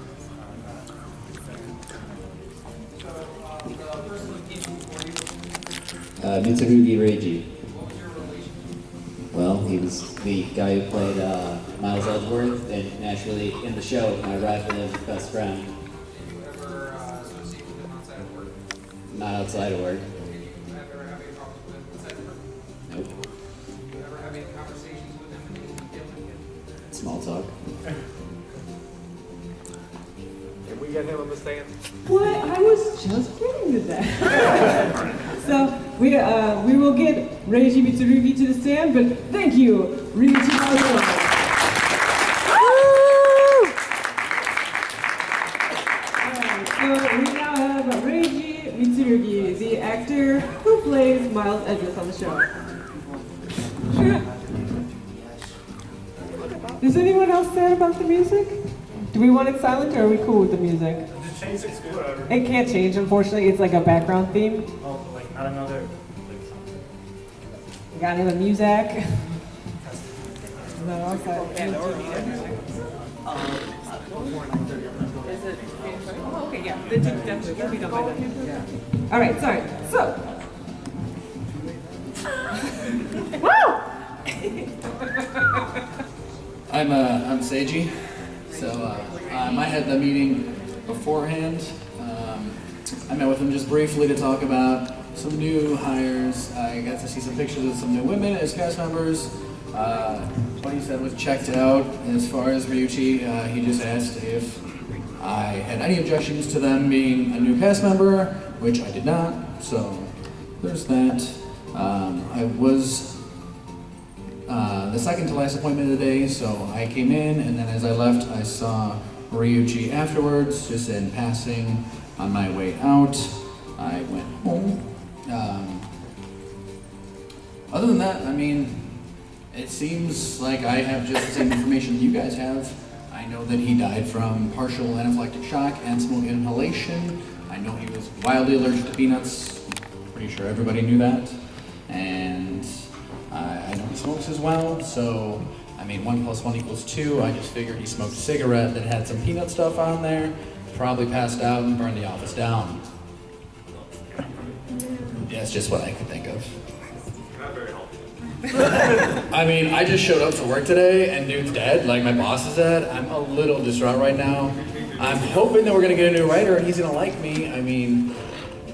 Mitsurugi Reiji. Well, he was the guy who played Miles Edgeworth, and naturally in the show, my rival and best friend. Not outside of work. Nope. Small talk. Can we get him on the stand? What? I was just getting to that. So we will get Reiji Mitsurugi to the stand, but thank you, Ryuji. So we now have Reiji Mitsurugi, the actor who plays Miles Edgeworth on the show. Does anyone else sad about the music? Do we want it silent or are we cool with the music? Just change it to whatever. It can't change, unfortunately. It's like a background theme. Oh, like not another. We got another music. No, okay. Is it? Oh, okay, yeah. Then definitely will be done by then. All right, sorry. So. Woo! I'm Seiji. So I had the meeting beforehand. I met with him just briefly to talk about some new hires. I got to see some pictures of some new women as cast members. What he said was checked out. As far as Ryuchi, he just asked if I had any objections to them being a new cast member, which I did not. So there's that. I was the second to last appointment of the day, so I came in, and then as I left, I saw Ryuichi afterwards, just in passing on my way out. I went home. Other than that, I mean, it seems like I have just the same information you guys have. I know that he died from partial anaphylactic shock and smoke inhalation. I know he was wildly allergic to peanuts. Pretty sure everybody knew that. And I know he smokes as well, so I mean 1 + 1 = 2. I just figured he smoked a cigarette that had some peanut stuff on there, probably passed out and burned the office down. Yeah, it's just what I could think of. Not very helpful. I mean, I just showed up for work today and dude's dead, like my boss is dead. I'm a little distraught right now. I'm hoping that we're gonna get a new writer and he's gonna like me. I mean,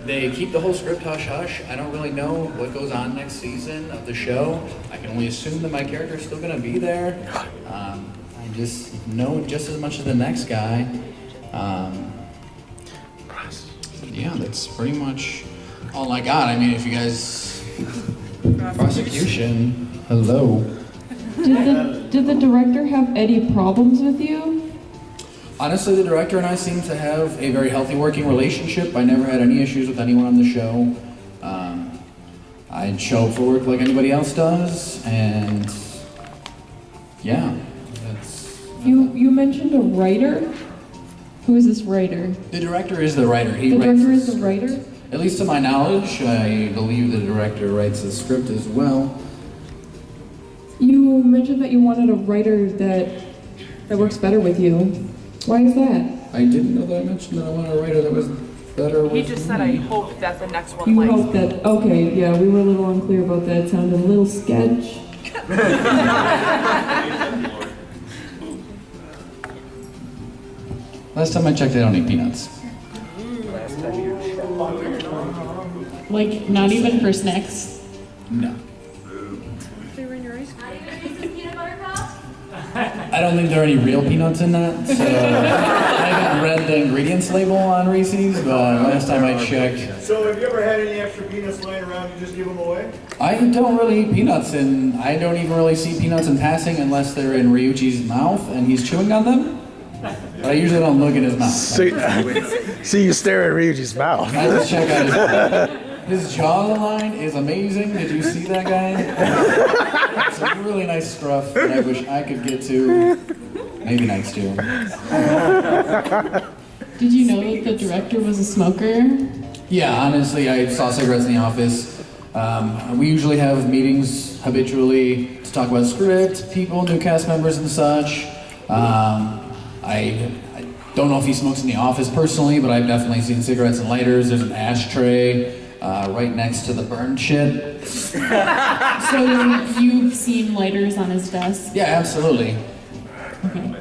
they keep the whole script hush-hush. I don't really know what goes on next season of the show. I can only assume that my character's still gonna be there. I just know just as much as the next guy. Yeah, that's pretty much all I got. I mean, if you guys... Prosecution, hello. Did the director have any problems with you? Honestly, the director and I seem to have a very healthy working relationship. I never had any issues with anyone on the show. I'd show up for work like anybody else does, and yeah. You mentioned a writer? Who is this writer? The director is the writer. The director is the writer? At least to my knowledge, I believe the director writes the script as well. You mentioned that you wanted a writer that works better with you. Why is that? I didn't know that I mentioned that I wanted a writer that was better with He just said, I hope that the next one You likes hope that, okay, yeah, we were a little unclear about that. It sounded a little sketch. Last time I checked, I don't eat peanuts. Like, not even for snacks? No. They were in your ice cream. I don't think there are any real peanuts in that, so I haven't read the ingredients label on Reese's, but last time I checked. So have you ever had any extra peanuts laying around, you just give them away? I don't really eat peanuts, and I don't even really see peanuts in passing unless they're in Ryuichi's mouth and he's chewing on them. But I usually don't look in his mouth. So you stare at Ryuji's mouth. I just check out his jawline is amazing. Did you see that guy? It's a really nice scruff that I wish I could get to. Maybe next year. Did you know that the director was a smoker? Yeah, honestly, I saw cigarettes in the office. We usually have meetings habitually to talk about script, people, new cast members and such. I don't know if he smokes in the office personally, but I've definitely seen cigarettes and lighters. There's an ashtray right next to the burned shit. So you've seen lighters on his desk? Yeah, absolutely. Okay.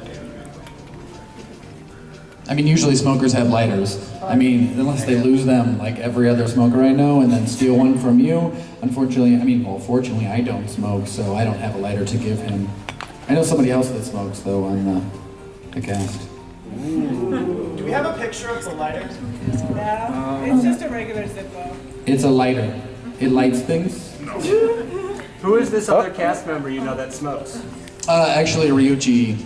I mean, usually smokers have lighters. I mean, unless they lose them like every other smoker I know and then steal one from you. Unfortunately, fortunately I don't smoke, so I don't have a lighter to give him. I know somebody else that smokes, though, on the cast. Do we have a picture of the lighter? No, it's just a regular Zippo. It's a lighter. It lights things. Who is this other cast member you know that smokes? Actually, Ryuichi.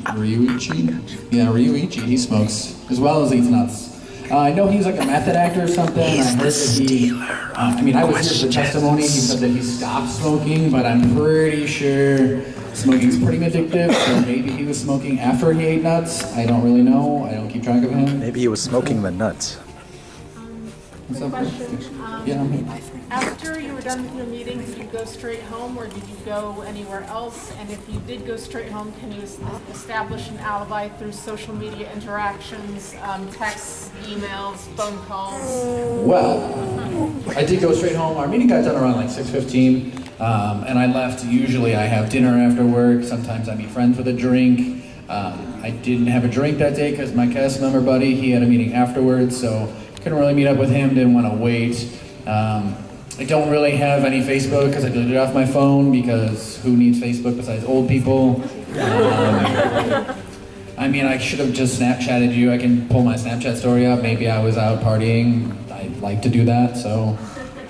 Yeah, Ryuichi. He smokes as well as eats nuts. I know he's like a method actor or something. I heard that he. I was here for the testimony. He said that he stopped smoking, but I'm pretty sure smoking's pretty addictive. So maybe he was smoking after he ate nuts. I don't really know. I don't keep track of him. Maybe he was smoking the nuts. Quick question. Yeah. After you were done with your meeting, did you go straight home or did you go anywhere else? And if you did go straight home, can you establish an alibi through social media interactions, texts, emails, phone calls? Well, I did go straight home. Our meeting got done around like 6:15, and I left. Usually I have dinner after work. Sometimes I meet friends with a drink. I didn't have a drink that day because my cast member buddy, he had a meeting afterwards, so couldn't really meet up with him, didn't want to wait. I don't really have any Facebook because I deleted it off my phone because who needs Facebook besides old people? I should have just Snapchatted you. I can pull my Snapchat story up. Maybe I was out partying. I like to do that, so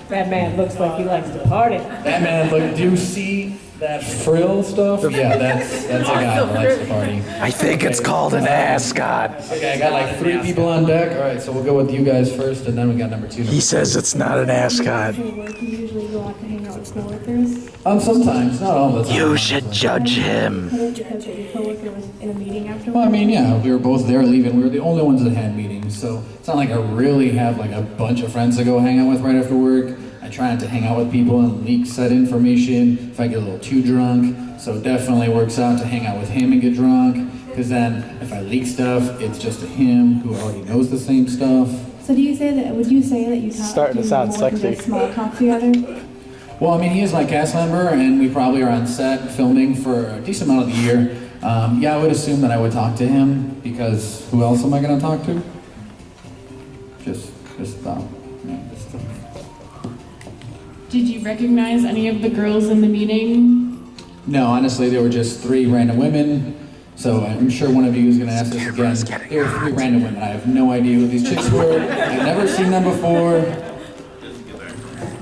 That man looks like he likes to party. That man, look, do you see that frill stuff? Yeah, that's a guy that likes to party. I think it's called an ascot. Okay, I got like 3 people on deck. All right, so we'll go with you guys first, and then we got number 2. He says it's not an ascot. You usually go out to hang out with coworkers. Sometimes, not all the time. You should judge him. Because your coworker was in a meeting afterwards. Well, I mean, yeah, we were both there leaving. We were the only ones that had meetings, so it's not like I really have like a bunch of friends to go hang out with right after work. I try not to hang out with people and leak said information if I get a little too drunk. So it definitely works out to hang out with him and get drunk, because then if I leak stuff, it's just to him who already knows the same stuff. So would you say that you talk Starting to sound sexy. Small talk together? Well, I mean, he is my cast member, and we probably are on set filming for a decent amount of the year. Yeah, I would assume that I would talk to him, because who else am I going to talk to? Just Did you recognize any of the girls in the meeting? No, honestly, there were just 3 random women. So I'm sure one of you is going to ask this again. There were 3 random women. I have no idea who these chicks were. I've never seen them before.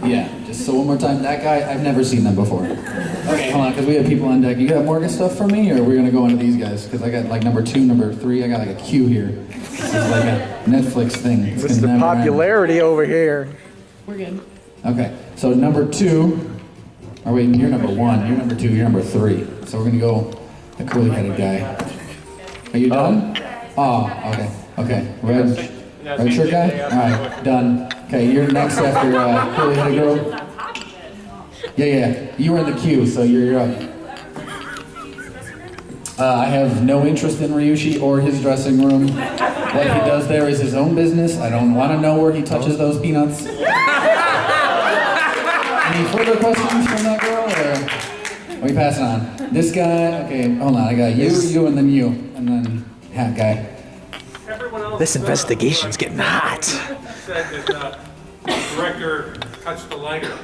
Yeah, just so one more time. That guy, I've never seen them before. Okay, hold on, because we have people on deck. You got more good stuff for me, or we're going to go into these guys? Because I got like number 2, number 3. I got like a queue here. This is like a Netflix thing. What's the popularity over here? We're good. Okay, so number 2. Oh wait, you're number 1. You're number 2. You're number 3. So we're going to go the curly-headed guy. Are you done? Oh, okay. Okay. Red shirt guy? All right, done. Okay, you're next after curly-headed girl. Yeah. You were in the queue, so you're up. I have no interest in Ryushi or his dressing room. What he does there is his own business. I don't want to know where he touches those peanuts. Any further questions from that girl, or are we passing on? This guy, okay, hold on, I got you, and then you, and then hat guy. This investigation's getting hot. Said that the director touched the lighter.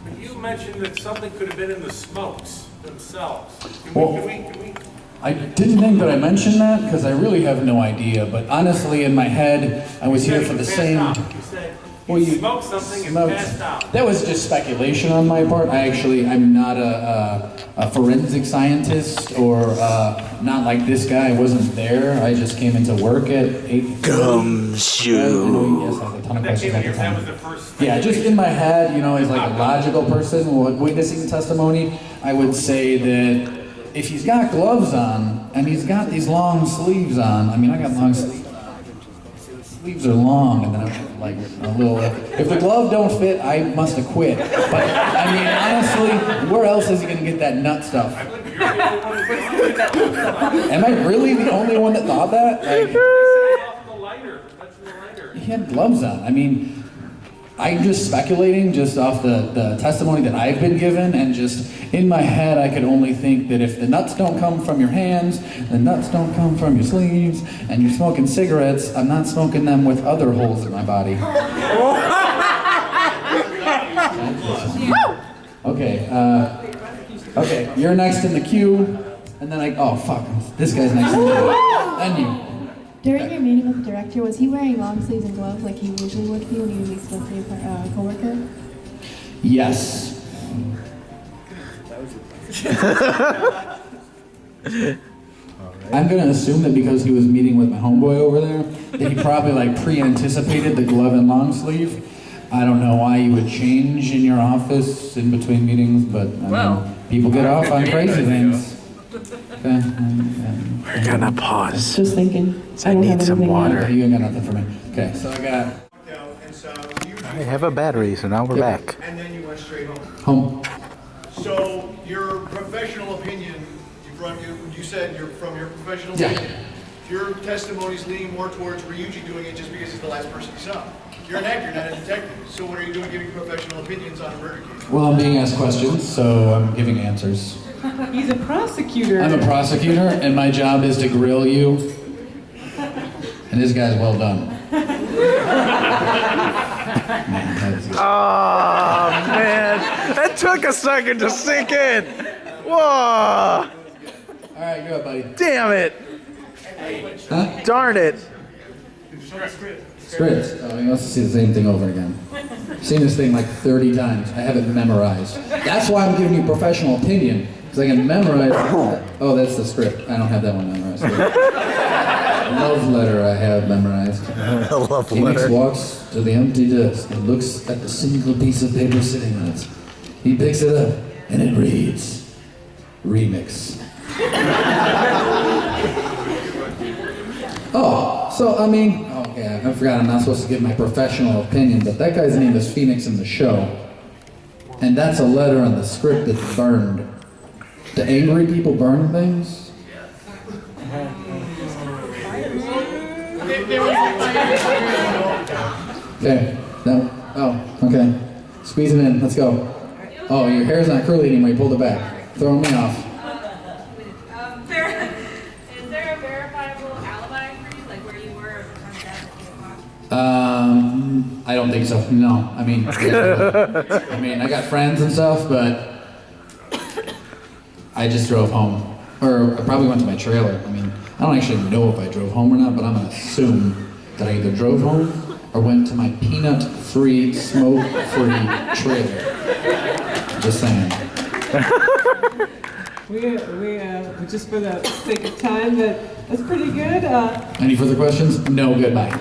But you mentioned that something could have been in the smokes themselves. Can we I didn't think that I mentioned that, because I really have no idea, but honestly, in my head, I was here for the same... Well, you smoked something and passed out. That was just speculation on my part. I'm not a forensic scientist, or not like this guy. I wasn't there. I just came into work at 8. Gumshoe. Yes, I had a ton of questions at the time. Yeah, just in my head, as like a logical person witnessing testimony, I would say that if he's got gloves on and he's got these long sleeves on, I got long sleeves. Sleeves are long, and then I'm like a little. If the glove don't fit, I must have quit. But honestly, where else is he gonna get that nut stuff? Am I really the only one that thought that? He had gloves on. I'm just speculating just off the testimony that I've been given, and just in my head I could only think that if the nuts don't come from your hands, the nuts don't come from your sleeves, and you're smoking cigarettes, I'm not smoking them with other holes in my body. Okay, you're next in the queue, and then oh fuck, this guy's next in the queue, then you. During your meeting with the director, was he wearing long sleeves and gloves like he usually would be when he meets with a coworker? Yes. I'm gonna assume that because he was meeting with my homeboy over there, that he probably pre-anticipated the glove and long sleeve. I don't know why you would change in your office in between meetings, but people get off on crazy things. Okay. We're gonna pause. Just thinking. I need some water. You ain't got nothing for me. Okay, so I got... I have a battery, so now we're back. And then you went straight Home. So your professional opinion, you said from your professional opinion, your testimony's leaning more towards Ryuji doing it just because he's the last person he saw. You're an actor, not a detective. So what are you doing giving professional opinions on a murder case? Well, I'm being asked questions, so I'm giving answers. He's a prosecutor. I'm a prosecutor, and my job is to grill you. And this guy's well done. Oh, man. That took a second to sink in. Whoa. All right, you're up, buddy. Damn it. Huh? Darn it. Script. Oh, he wants to see the same thing over again. seen this thing like 30 times. I have it memorized. That's why I'm giving you professional opinion, because I can memorize. Oh, that's the script. I don't have that one memorized. Love letter I have memorized. Love Phoenix letter. walks to the empty desk and looks at the single piece of paper sitting on it. He picks it up and it reads, remix. Oh, so I mean, okay, I forgot I'm not supposed to give my professional opinion, but that guy's name is Phoenix in the show. And that's a letter on the script that's burned. Do angry people burn things? Okay, no, oh, okay. Squeeze him in, let's go. Oh, your hair's not curly anymore, you pulled it back. Throwing me off. Is there a verifiable alibi for you, like where you were at the time of death at 8 o'clock? I don't think so, no. I mean, I got friends and stuff, but I just drove home. Or I probably went to my trailer. I mean, I don't actually know if I drove home or not, but I'm gonna assume that I either drove home or went to my peanut-free, smoke-free trailer. Just saying. We just for the sake of time, that's pretty good. Any further questions? No, goodbye.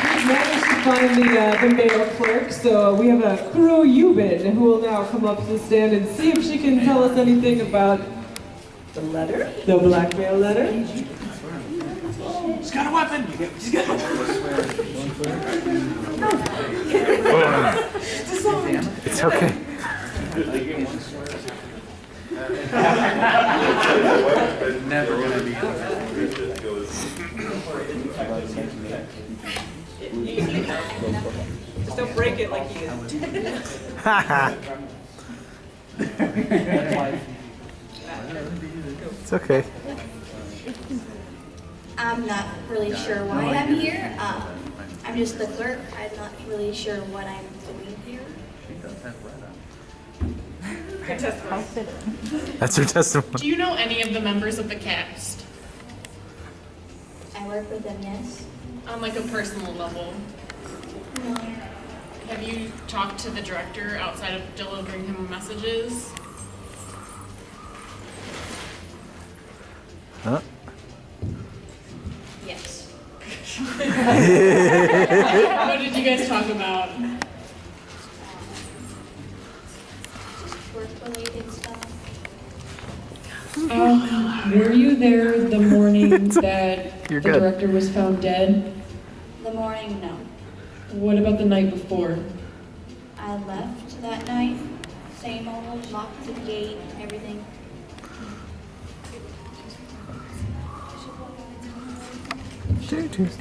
We've managed to find the mail clerk, so we have a Kuro Yubin who will now come up to the stand and see if she can tell us anything about the letter, the blackmail letter. She's got a weapon! She's got a It's okay. Never gonna be. Just don't break it like he is. It's okay. I'm not really sure why I'm here. I'm just the clerk. I'm not really sure what I'm doing here. That's her testimony. Do you know any of the members of the cast? I work with them, yes. On like a personal level? No. Have you talked to the director outside of delivering him messages? Huh? Yes. What did you guys talk about? Just work-related stuff. Were you there the morning that You're the good. director was found dead? The morning, no. What about the night before? I left that night. Same old, locked the gate, everything.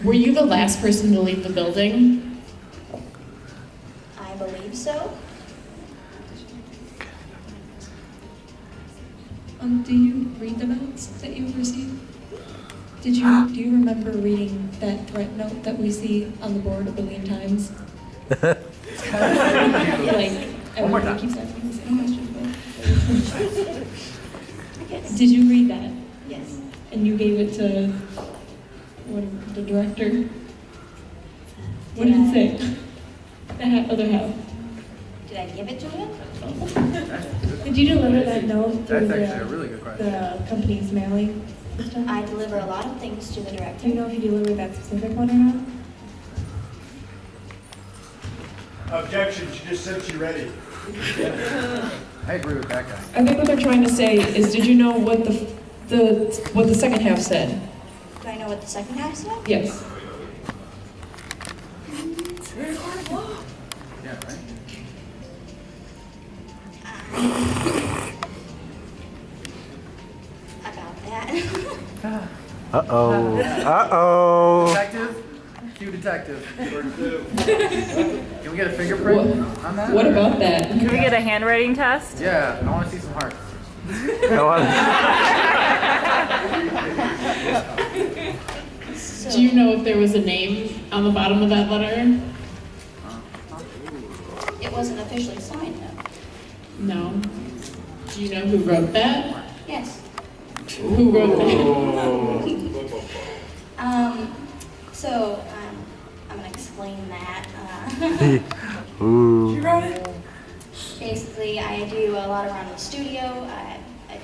Were you the last person to leave the building? I believe so. Do you read the notes that you've received? Do you remember reading that threat note that we see on the board a billion times? Like, everybody keeps asking the same question. Yes. Did you read that? Yes. And you gave it to the director? What did it say? The other half. Did I give it to him? Did you deliver that note through That's actually a really good question. the company's mailing system? I deliver a lot of things to the director. Do you know if you delivered that specific one or not? Objection, she just said she read it. I agree with that guy. I think what they're trying to say is, did you know what the second half said? Do I know what the second half said? Yes. Yeah, right? About that. Uh-oh. Uh-oh. Detective? Cue detective. Can we get a fingerprint on that? What about that? Can we get a handwriting test? Yeah, I want to see some hearts. Do you know if there was a name on the bottom of that letter? It wasn't officially signed, though. No. Do you know who wrote that? Yes. Who wrote that? So, I'm gonna explain that. Ooh. She wrote it. Basically, I do a lot around the studio. I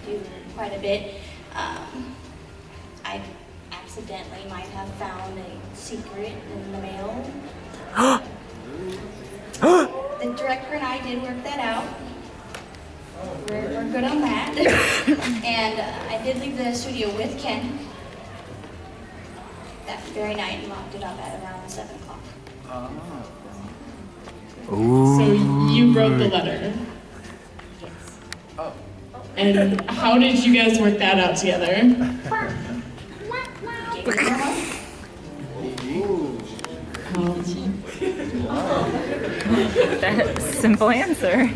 do quite a bit. I accidentally might have found a secret in the mail. The director and I did work that out. We're good on that. And I did leave the studio with Ken that very night and locked it up at around 7 o'clock. Ooh. So you wrote the letter. Oh. And how did you guys work that out together? That simple answer.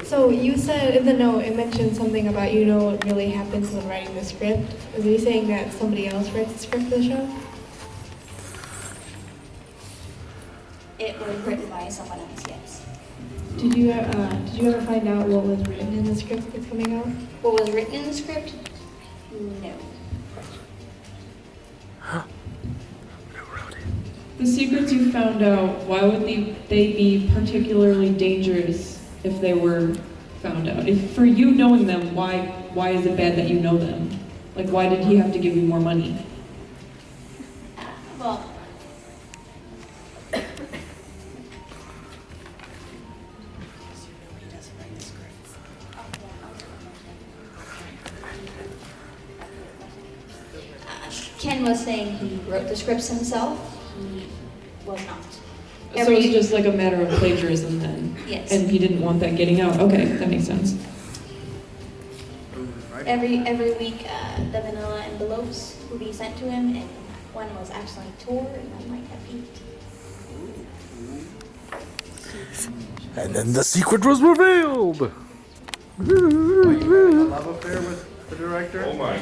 So you said in the note, it mentioned something about you know what really happens when writing the script. Are you saying that somebody else writes the script for the show? It was written by someone else, yes. Did you ever find out what was written in the script that's coming out? What was written in the script? No. The secrets you found out, why would they be particularly dangerous if they were found out? If for you knowing them, why is it bad that you know them? Like, why did he have to give you more money? Well, Ken was saying he wrote the scripts himself. He was not. So it's just like a matter of plagiarism then? Yes. And he didn't want that getting out? Okay, that makes sense. Every week, the vanilla envelopes would be sent to him, and one was actually tore, and one might have peaked. And then the secret was revealed. Love affair with the director? Oh my.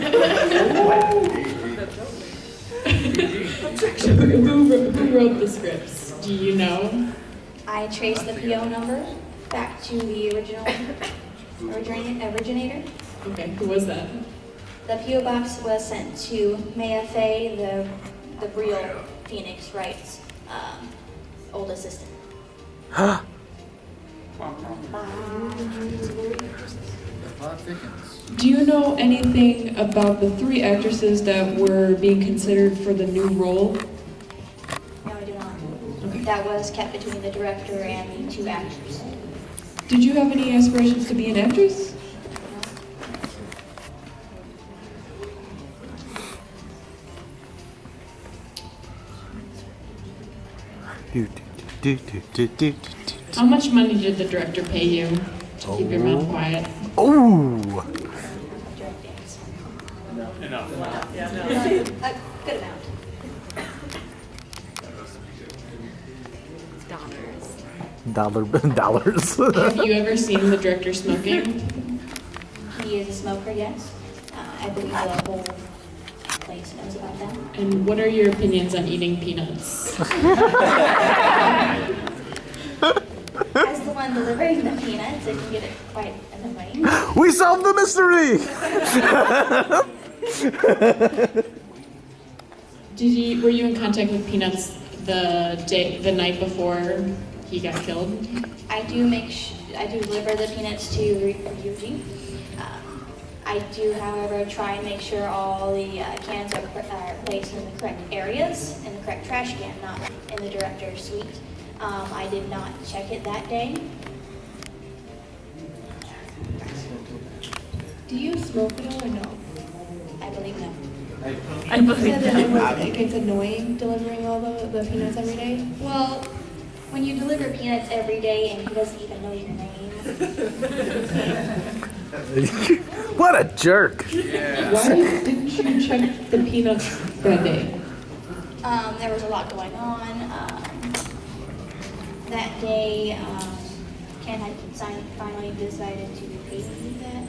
Who wrote the scripts? Do you know? I traced the PO number back to the originator. Okay, who was that? The PO box was sent to Maya Fey, the real Phoenix Wright's old assistant. Do you know anything about the 3 actresses that were being considered for the new role? No, I do not. That was kept between the director and the 2 actors. Did you have any aspirations to be an actress? How much money did the director pay you to keep your mouth quiet? Oh! Enough. A good amount. Dollars. Have you ever seen the director smoking? He is a smoker, yes. I believe the whole place knows about that. And what are your opinions on eating peanuts? As the one delivering the peanuts, it can get quite annoying. We solved the mystery! Were you in contact with Peanuts the night before he got killed? I do deliver the peanuts to Ryuji. I do, however, try and make sure all the cans are placed in the correct areas, in the correct trash can, not in the director's suite. I did not check it that day. Do you smoke at all or no? I believe no. I believe that it gets annoying delivering all the peanuts every day. Well, when you deliver peanuts every day and he doesn't even know your name. What a jerk! Why didn't you check the peanuts that day? There was a lot going on. That day, Ken had finally decided to pay me that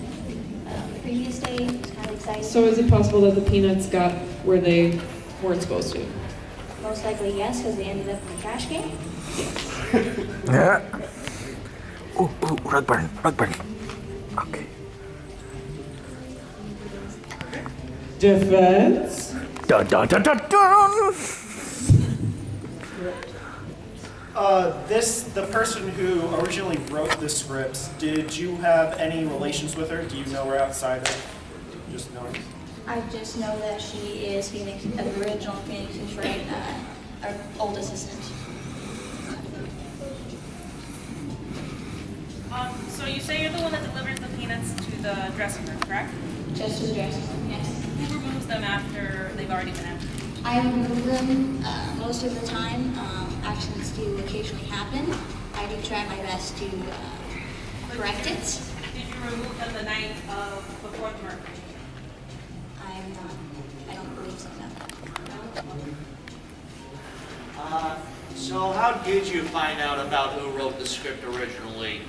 previous day. It was kind of exciting. So is it possible that the peanuts got where they weren't supposed to? Most likely yes, because they ended up in the trash can. Yeah. Ooh, rug burn. Okay. Defense? Dun dun dun dun dun. The person who originally wrote the scripts, did you have any relations with her? Do you know her outside of just knowing? I just know that she is Phoenix, the original Phoenix's right, our old assistant. So you say you're the one that delivers the peanuts to the dressing room, correct? Just to the dressing room, yes. Who removes them after they've already been emptied? I remove them most of the time. Accidents do occasionally happen. I do try my best to correct it. Did you remove them the night before the murder? I don't believe so, no. So how did you find out about who wrote the script originally?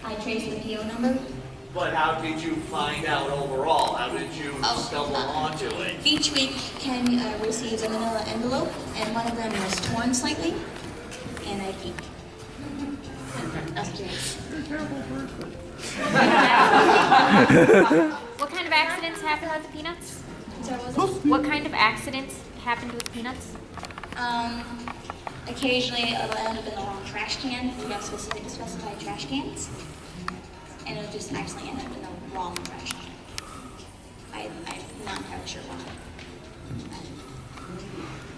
I traced the PO number. But how did you find out overall? How did you stumble onto it? Each week, Ken receives a manila envelope, and one of them was torn slightly, and I peek. That's curious. What kind of accidents happen with the peanuts? Sorry, what was it? What kind of accidents happened with peanuts? Occasionally it'll end up in the wrong trash can. We have specified trash cans. And it'll just actually end up in the wrong trash can. I'm not entirely sure why.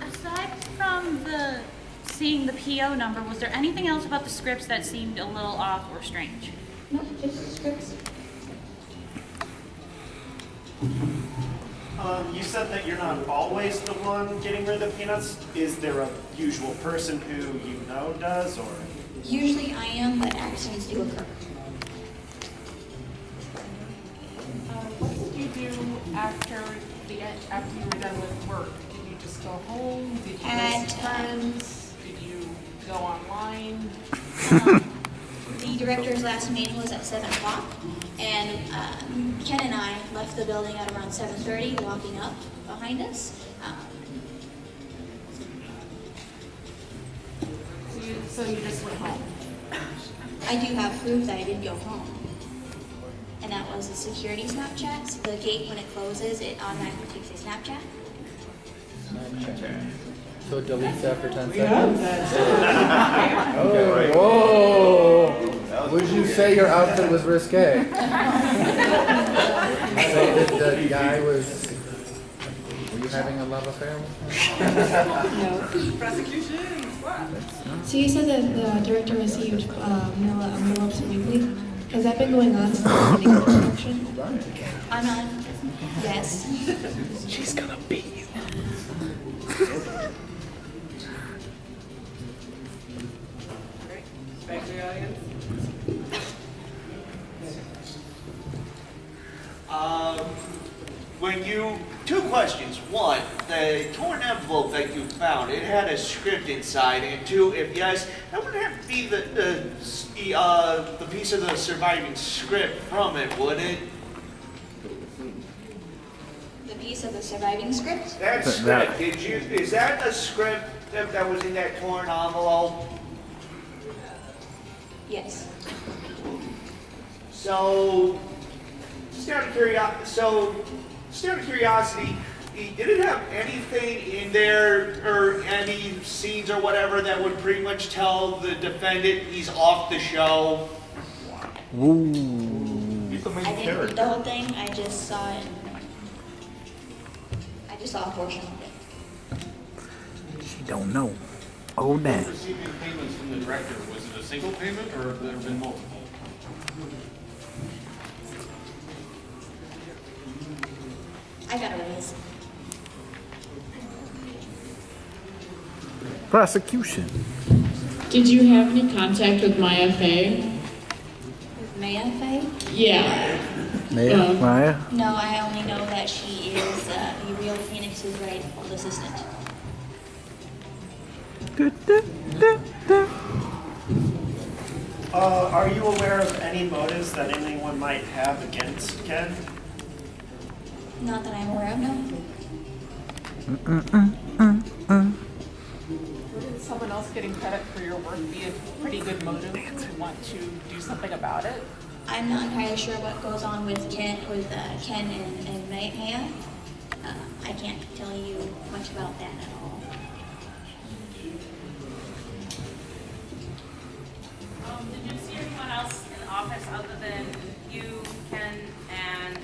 Aside from seeing the PO number, was there anything else about the scripts that seemed a little off or strange? No, just scripts. You said that you're not always the one getting rid of the peanuts. Is there a usual person who you know does, or? Usually I am, but accidents do occur. What did you do after you were done with work? Did you just go home? Did you visit friends? Did you go online? The director's last meeting was at 7 o'clock, and Ken and I left the building at around 7:30, walking up behind us. So you just went home? I do have proof that I did go home. And that was a security Snapchat. So the gate, when it closes, it automatically takes a Snapchat. So it deletes after 10 seconds? Oh, whoa! Would you say your outfit was risque? You say that the guy was... Were you having a love affair with him? No. Prosecution! So you said that the director received manila envelopes weekly. Has that been going on since the beginning of production? I'm not. Yes. She's gonna beat you. Back to the audience. Two questions. One, the torn envelope that you found, it had a script inside, and two, if yes, that wouldn't have to be the piece of the surviving script from it, would it? The piece of the surviving script? That script, is that a script that was in that torn envelope? Yes. So, just out of curiosity, did it have anything in there, or any scenes or whatever, that would pretty much tell the defendant he's off the show? Ooh. I didn't read the whole thing. I just saw it. I just saw a portion of it. She don't know. Oh, damn. Receiving payments from the director, was it a single payment or have there been multiple? I got a raise. Prosecution. Did you have any contact with Maya Fey? Maya Fey? Yeah. Maya? No, I only know that she is the real Phoenix's right old assistant. Are you aware of any motives that anyone might have against Ken? Not that I'm aware of, no. Wouldn't someone else getting credit for your work be a pretty good motive to want to do something about it? I'm not entirely sure what goes on with Ken and Maya. I can't tell you much about that at all. Did you see anyone else in the office other than you, Ken, and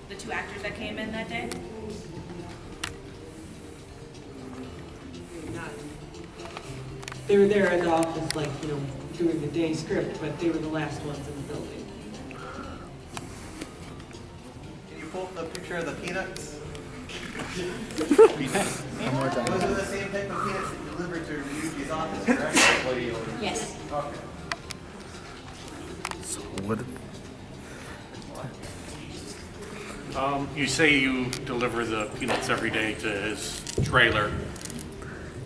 the two actors that came in that day? They were there in the office, like, doing the day script, but they were the last ones in the building. Can you pull up the picture of the peanuts? One more time. Those are the same type of peanuts that you delivered to Ryuji's office, correct? Yes. Okay. So what? You say you deliver the peanuts every day to his trailer.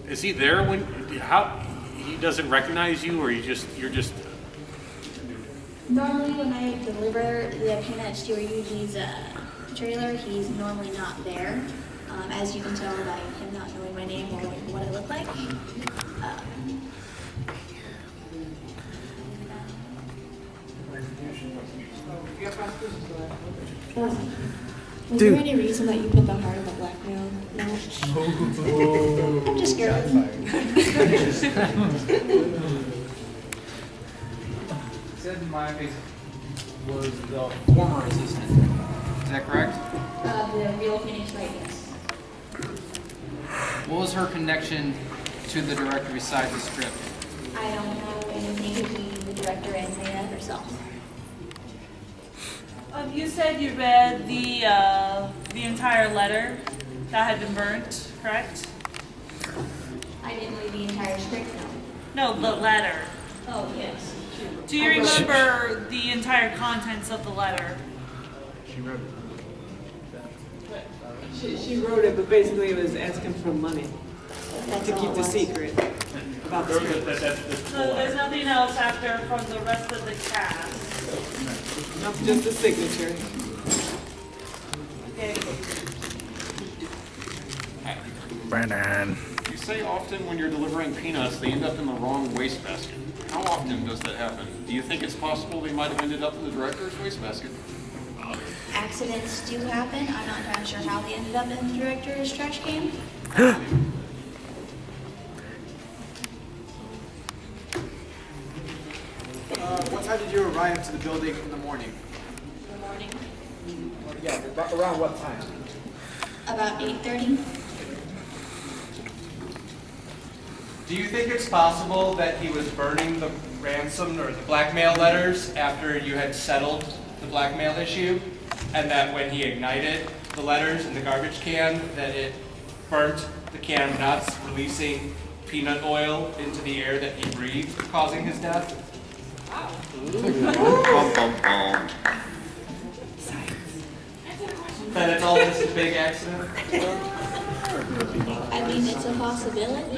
Is he there when? How? He doesn't recognize you, or you're just? Normally when I deliver the peanuts to Ryuji's trailer, he's normally not there. As you can tell by him not knowing my name or what I look like. Was there any reason that you put the heart in the blackmail note? I'm just scared. Said my was the former assistant. Is that correct? The real Phoenix Writings. What was her connection to the director besides the script? I don't know anything to do with the director and Maya herself. You said you read the entire letter that had been burnt, correct? I didn't read the entire script, no. No, the letter. Oh, yes. Do you remember the entire contents of the letter? She wrote it. She wrote it, but basically it was asking for money That's to all keep it the was. secret about the script. So there's nothing else after from the rest of the cast? Not just the signature. Okay. Brandon. You say often when you're delivering peanuts, they end up in the wrong wastebasket. How often does that happen? Do you think it's possible they might have ended up in the director's wastebasket? Accidents do happen. I'm not entirely sure how they ended up in the director's trash can. What time did you arrive to the building in the morning? In the morning. Yeah, around what time? About 8:30. Do you think it's possible that he was burning the ransom or the blackmail letters after you had settled the blackmail issue? And that when he ignited the letters in the garbage can, that it burnt the can nuts, releasing peanut oil into the air that he breathed, causing his death? That it's all just a big accident? I mean, it's a possibility.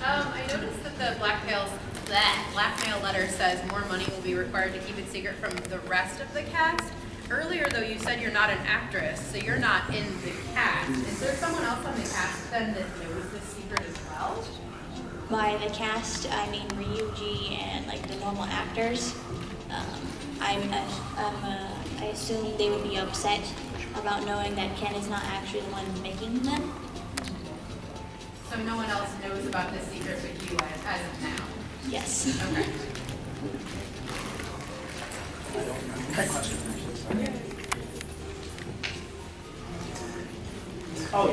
I noticed that the blackmail letter says more money will be required to keep it secret from the rest of the cast. Earlier, though, you said you're not an actress, so you're not in the cast. Is there someone else on the cast then that knows this secret as well? By the cast, I mean Ryuji and like the normal actors. I assume they would be upset about knowing that Ken is not actually the one making them. So no one else knows about this secret but you as of now? Yes. Okay. Oh,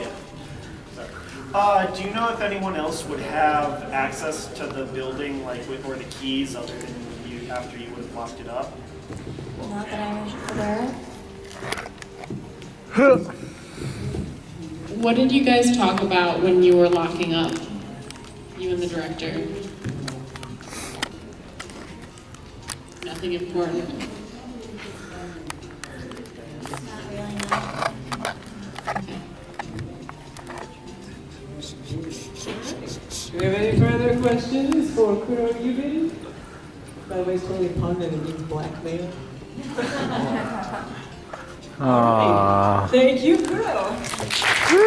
yeah. Do you know if anyone else would have access to the building, like, or the keys other than you after you would have locked it up? Not that I'm aware of. What did you guys talk about when you were locking up? You and the director? Nothing important. Not really, no. Do we have any further questions for Kuro Yubin? By the way, it's totally a pun and it means blackmail. Aww. Thank you, Kuro. You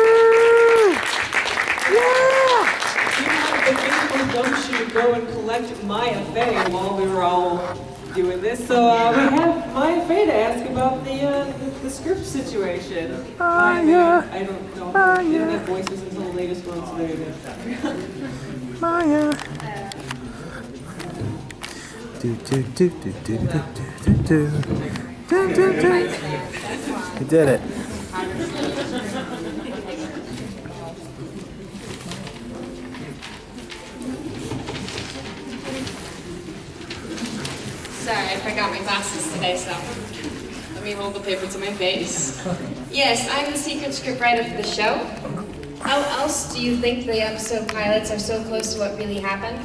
had the faithful gumshoe go and collect Maya Fey while we were all doing this. So we have Maya Fey to ask about the script situation. Maya, I don't know. You don't have voices until the latest one, so there you go. Maya. Do do do do do do do do do do do. You did it. Sorry, I forgot my glasses today, so let me hold the paper to my face. Yes, I'm the secret scriptwriter for the show. How else do you think the episode pilots are so close to what really happened?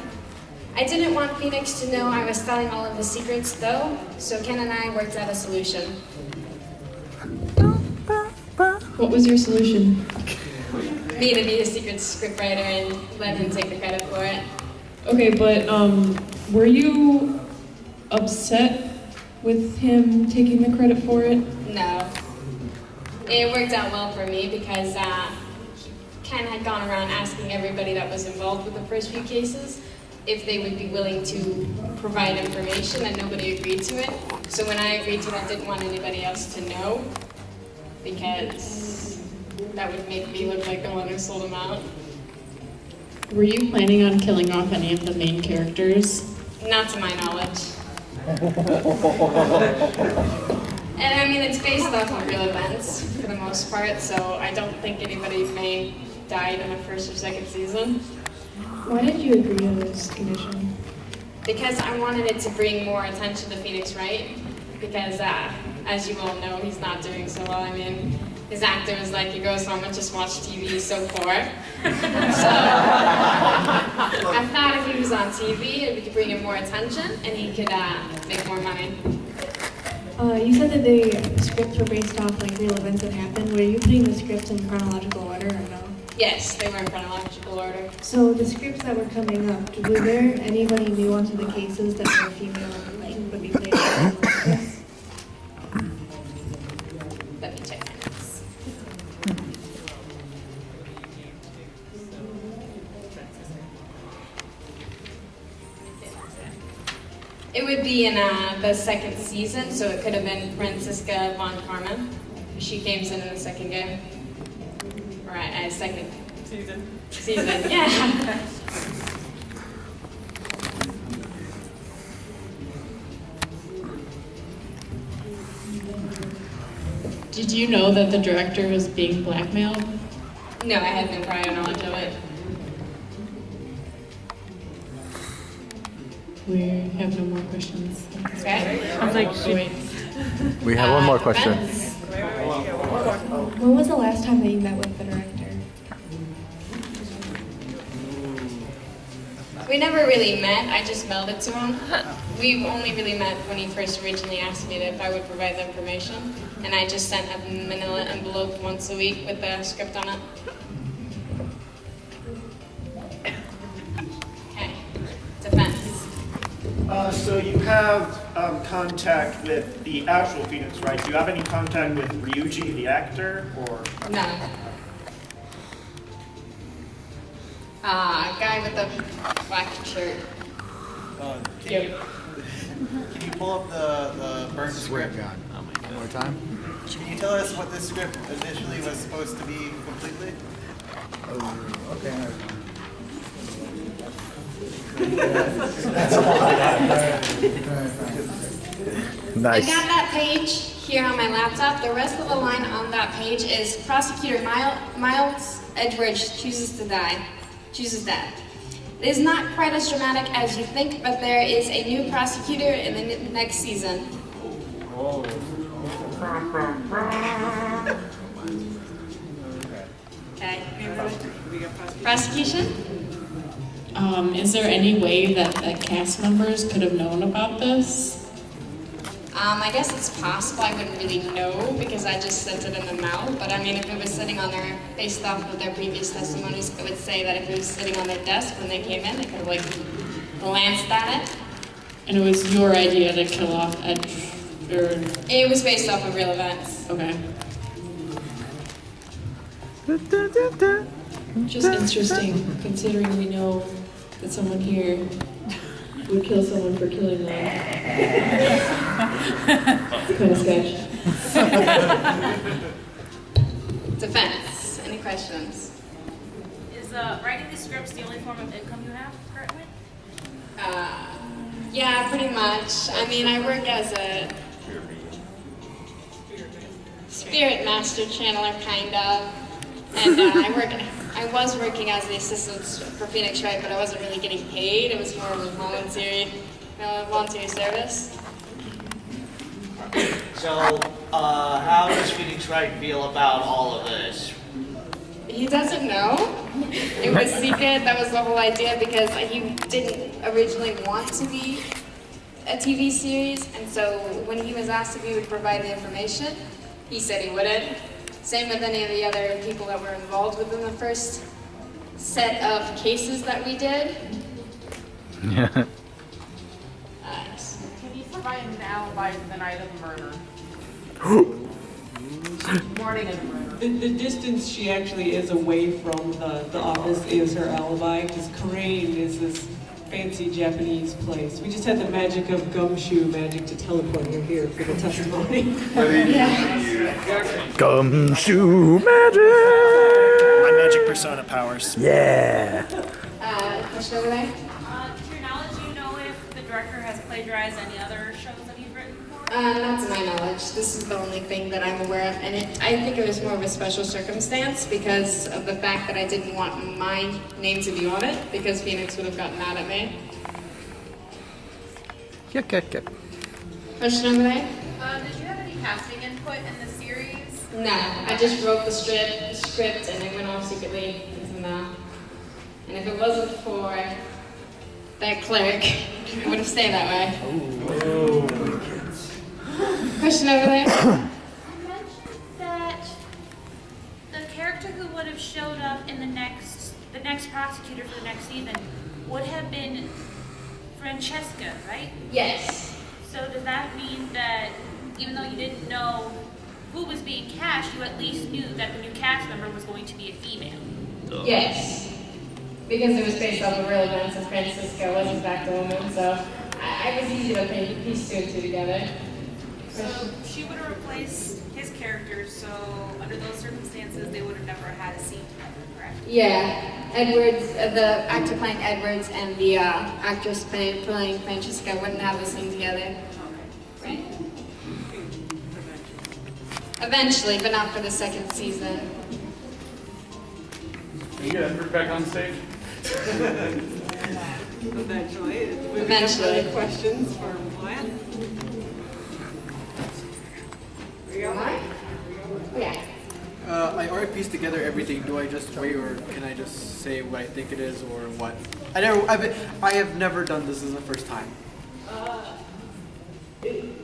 I didn't want Phoenix to know I was telling all of the secrets, though, so Ken and I worked out a solution. What was your solution? Me to be a secret scriptwriter and let him take the credit for it. Okay, but were you upset with him taking the credit for it? No. It worked out well for me because Ken had gone around asking everybody that was involved with the first few cases if they would be willing to provide information, and nobody agreed to it. So when I agreed to it, I didn't want anybody else to know, because that would make me look like the one who sold them out. Were you planning on killing off any of the main characters? Not to my knowledge. And I mean, it's based off of real events for the most part, so I don't think anybody main died in the first or second season. Why did you agree to this condition? Because I wanted it to bring more attention to Phoenix Wright, because as you all know, he's not doing so well. I mean, his actor was like, he goes home and just watch TV, he's so poor. So I thought if he was on TV, it would bring him more attention, and he could make more money. You said that the scripts were based off like real events that happened. Were you putting the scripts in chronological order or no? Yes, they were in chronological order. So the scripts that were coming up, were there anybody new onto the cases that were female and like would be played by actors? Let me check my notes. It would be in the second season, so it could have been Franziska von Carmen. She came in the second game. Right, second season. Yeah. Did you know that the director was being blackmailed? No, I had no prior knowledge of it. We have no more questions. Okay. Sounds like wait. We have one more question. When was the last time that you met with the director? We never really met, I just mailed it to him. We only really met when he first originally asked me if I would provide the information, and I just sent a manila envelope once a week with the script on it. Okay, defense. So you have contact with the actual Phoenix, right? Do you have any contact with Ryuji, the actor, or? No. Guy with the black shirt. Can you pull up the burnt script? One more time? Can you tell us what this script initially was supposed to be completely? Oh, okay. Nice. I got that page here on my laptop. The rest of the line on that page is Prosecutor Miles Edwards chooses death. It is not quite as dramatic as you think, but there is a new prosecutor in the next season. Okay. Prosecution? Is there any way that cast members could have known about this? I guess it's possible. I wouldn't really know because I just sent it in the mail. But I mean, if it was sitting on their, based off of their previous testimonies, I would say that if it was sitting on their desk when they came in, they could have like glanced at it. And it was your idea to kill off Ed, or? It was based off of real events. Okay. Just interesting, considering we know that someone here would kill someone for killing them. It's kind of sketch. Defense. Any questions? Is writing these scripts the only form of income you have currently? Yeah, pretty much. I mean, I work as a spirit master channeler, kind of. And I was working as the assistant for Phoenix Wright, but I wasn't really getting paid. It was more of a voluntary service. So, how does Phoenix Wright feel about all of this? He doesn't know. It was secret. That was the whole idea, because he didn't originally want to be a TV series, and so when he was asked if he would provide the information, he said he wouldn't. Same with any of the other people that were involved within the first set of cases that we did. Can you provide an alibi for the night of the murder? Morning of the murder. The distance she actually is away from the office is her alibi, because Crane is this fancy Japanese place. We just had the magic of gumshoe magic to teleport her here for the testimony. Gumshoe magic! My magic persona powers. Yeah! Question over there? To your knowledge, do you know if the director has plagiarized any other shows that he's written before? Not to my knowledge. This is the only thing that I'm aware of, and I think it was more of a special circumstance because of the fact that I didn't want my name to be on it, because Phoenix would have gotten mad at me. Yep. Question over there? Did you have any casting input in the series? No, I just wrote the script, and it went off secretly into the. And if it wasn't for that clerk, it would have stayed that way. Question over there? You mentioned that the character who would have showed up in the next prosecutor for the next season would have been Francesca, right? Yes. So does that mean that even though you didn't know who was being cast, you at least knew that the new cast member was going to be a female? Yes. Because it was based off of real events, and Francisca was in fact a woman, so I was easy to piece two and two together. So she would have replaced his character, so under those circumstances, they would have never had a scene together, correct? Yeah, Edwards, the actor playing Edwards and the actress playing Francesca wouldn't have a scene together. Right. Eventually, but not for the second season. Can you get Edward back on stage? Eventually. Eventually. Any questions for Maya? Yeah. I already pieced together everything. Do I just wait, or can I just say what I think it is, or what? I have never done this. This is the first time.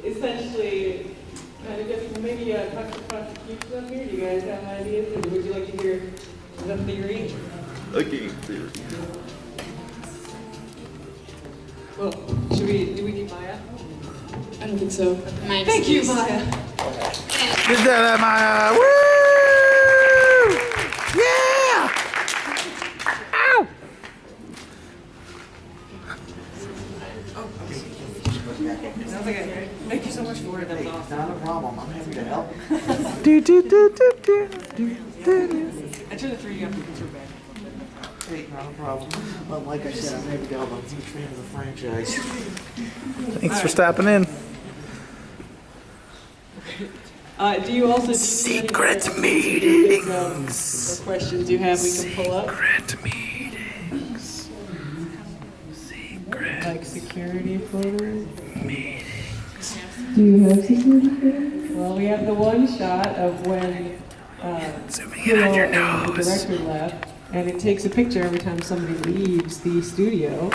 Essentially, kind of just maybe talk to prosecution up here. Do you guys have ideas, or would you like to hear the theory? Okay, theory. Well, do we need Maya? I don't think so. Thank you, Maya. Good job, Maya! Woo! Yeah! Ow! Sounds like a, thank you so much for it. That was awesome. Not a problem. I'm happy to help. I turned the 3D up because we're back. Hey, not a problem. Well, like I said, I'm happy to help. I'm a huge fan of the franchise. Thanks for stopping in. Do you also Secret meetings or questions you have we can pull up? Secret meetings. Secret. Like security photos? Meetings. Do you have security photos? Well, we have the one shot of when Hiro and the director left, and it takes a picture every time somebody leaves the studio.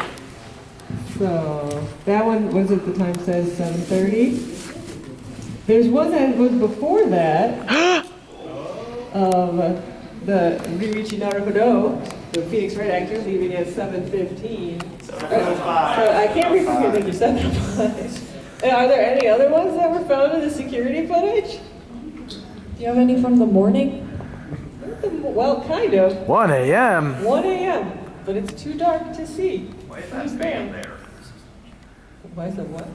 So that one was at the time says 7:30. There's one that was before that of the Ryuichi Naruhodo, the Phoenix Wright actor, leaving at 7:15. So I can't read from here that you said that. Are there any other ones that were found in the security footage? Do you have any from the morning? Well, kind of. 1 a.m. 1 a.m. But it's too dark to see. Why is that band there? Why is it what?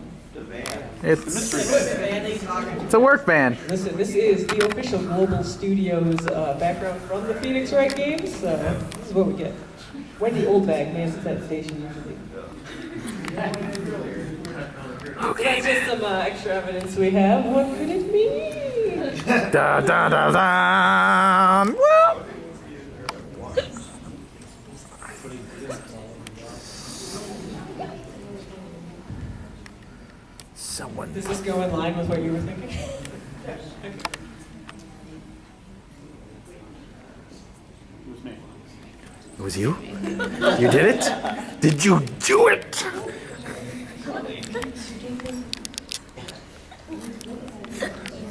It's a work van. Listen, this is the official Global Studios background from the Phoenix Wright games, so this is what we get. Wendy Oldbag mans that station usually. Okay. That's just some extra evidence we have. What could it mean? Da da da da. Well. Someone. Does this go in line with what you were thinking? It was you? You did it? Did you do it?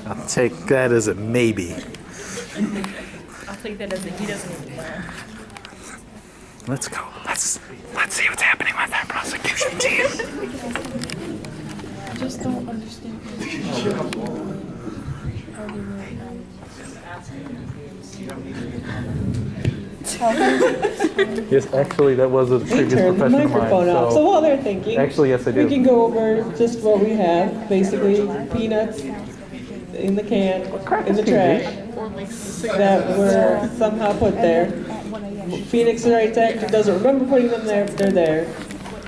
I'll take that as a maybe. I'll take that as a he doesn't even know. Let's go. Let's see what's happening with that prosecution team. I just don't understand. Yes, actually, that was a We previous turned the profession of mine. microphone off. So while they're thinking, Actually, yes, I do. we can go over just what we have. Basically, peanuts in the can, in the trash, that were somehow put there. Phoenix Wright's actor doesn't remember putting them there, but they're there.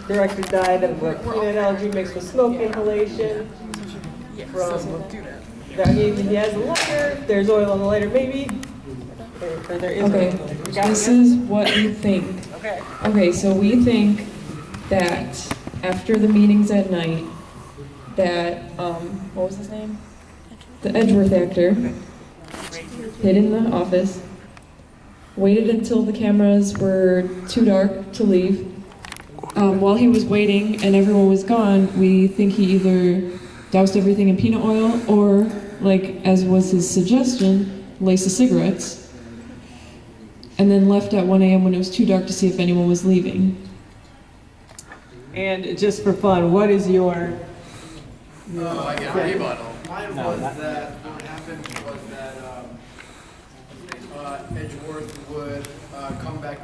Director died of a peanut allergy mixed with smoke inhalation. He has a lighter. There's oil on the lighter, maybe. Or there is Okay, oil. this is what we think. Okay. Okay, so we think that after the meetings at night, that, what was his name? The Edgeworth actor hid in the office, waited until the cameras were too dark to leave. While he was waiting and everyone was gone, we think he either doused everything in peanut oil or, like, as was his suggestion, laced the cigarettes, and then left at 1 a.m. when it was too dark to see if anyone was leaving. And just for fun, what is your... I get a rebuttal. Mine was that what happened was that Edgeworth would come back,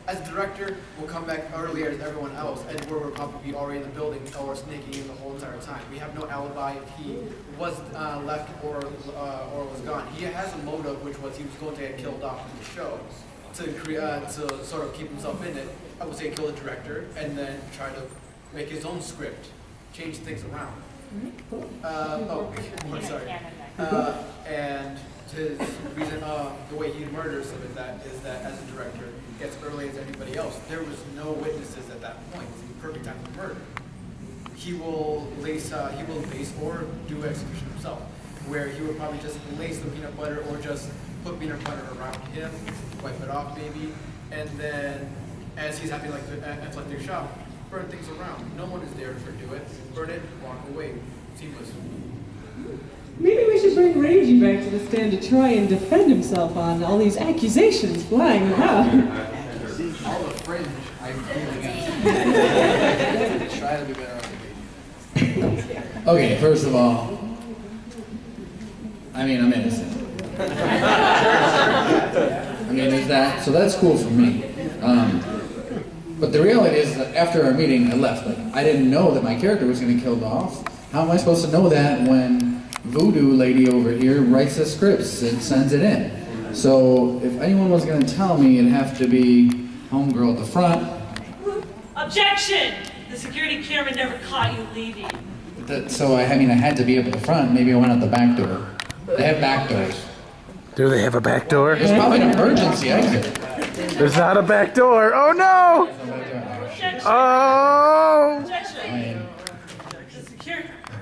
as director, will come back earlier as everyone else. Edgeworth would probably be already in the building or sneaking in the whole entire time. We have no alibi if he was left or was gone. He has a motive, which was he was going to get killed off in the show to sort of keep himself in it. I would say kill the director and then try to make his own script, change things around. Sorry. And his reason, the way he murders him is that as a director, gets early as anybody else. There was no witnesses at that point. It's the perfect time for murder. He will lace or do execution himself, where he would probably just lace the peanut butter or just put peanut butter around him, wipe it off maybe, and then as he's having like the eclectic shop, burn things around. No one is there to do it. Burn it, walk away. Seamless. Maybe we should bring Rangy back to the stand to try and defend himself on all these accusations flying around. All the fringe I'm feeling try to be better on the page. Okay, first of all, I mean, I'm innocent. I mean, there's that, so that's cool for me. But the reality is that after our meeting, I left. Like, I didn't know that my character was going to kill off. How am I supposed to know that when Voodoo lady over here writes the scripts and sends it in? So if anyone was going to tell me, it'd have to be homegirl at the front. Objection! The security camera never caught you leaving. So I mean, I had to be up at the front. Maybe I went out the back door. They have back doors. Do they have a back door? There's probably an emergency exit. There's not a back door. Oh no! Oh! Objection!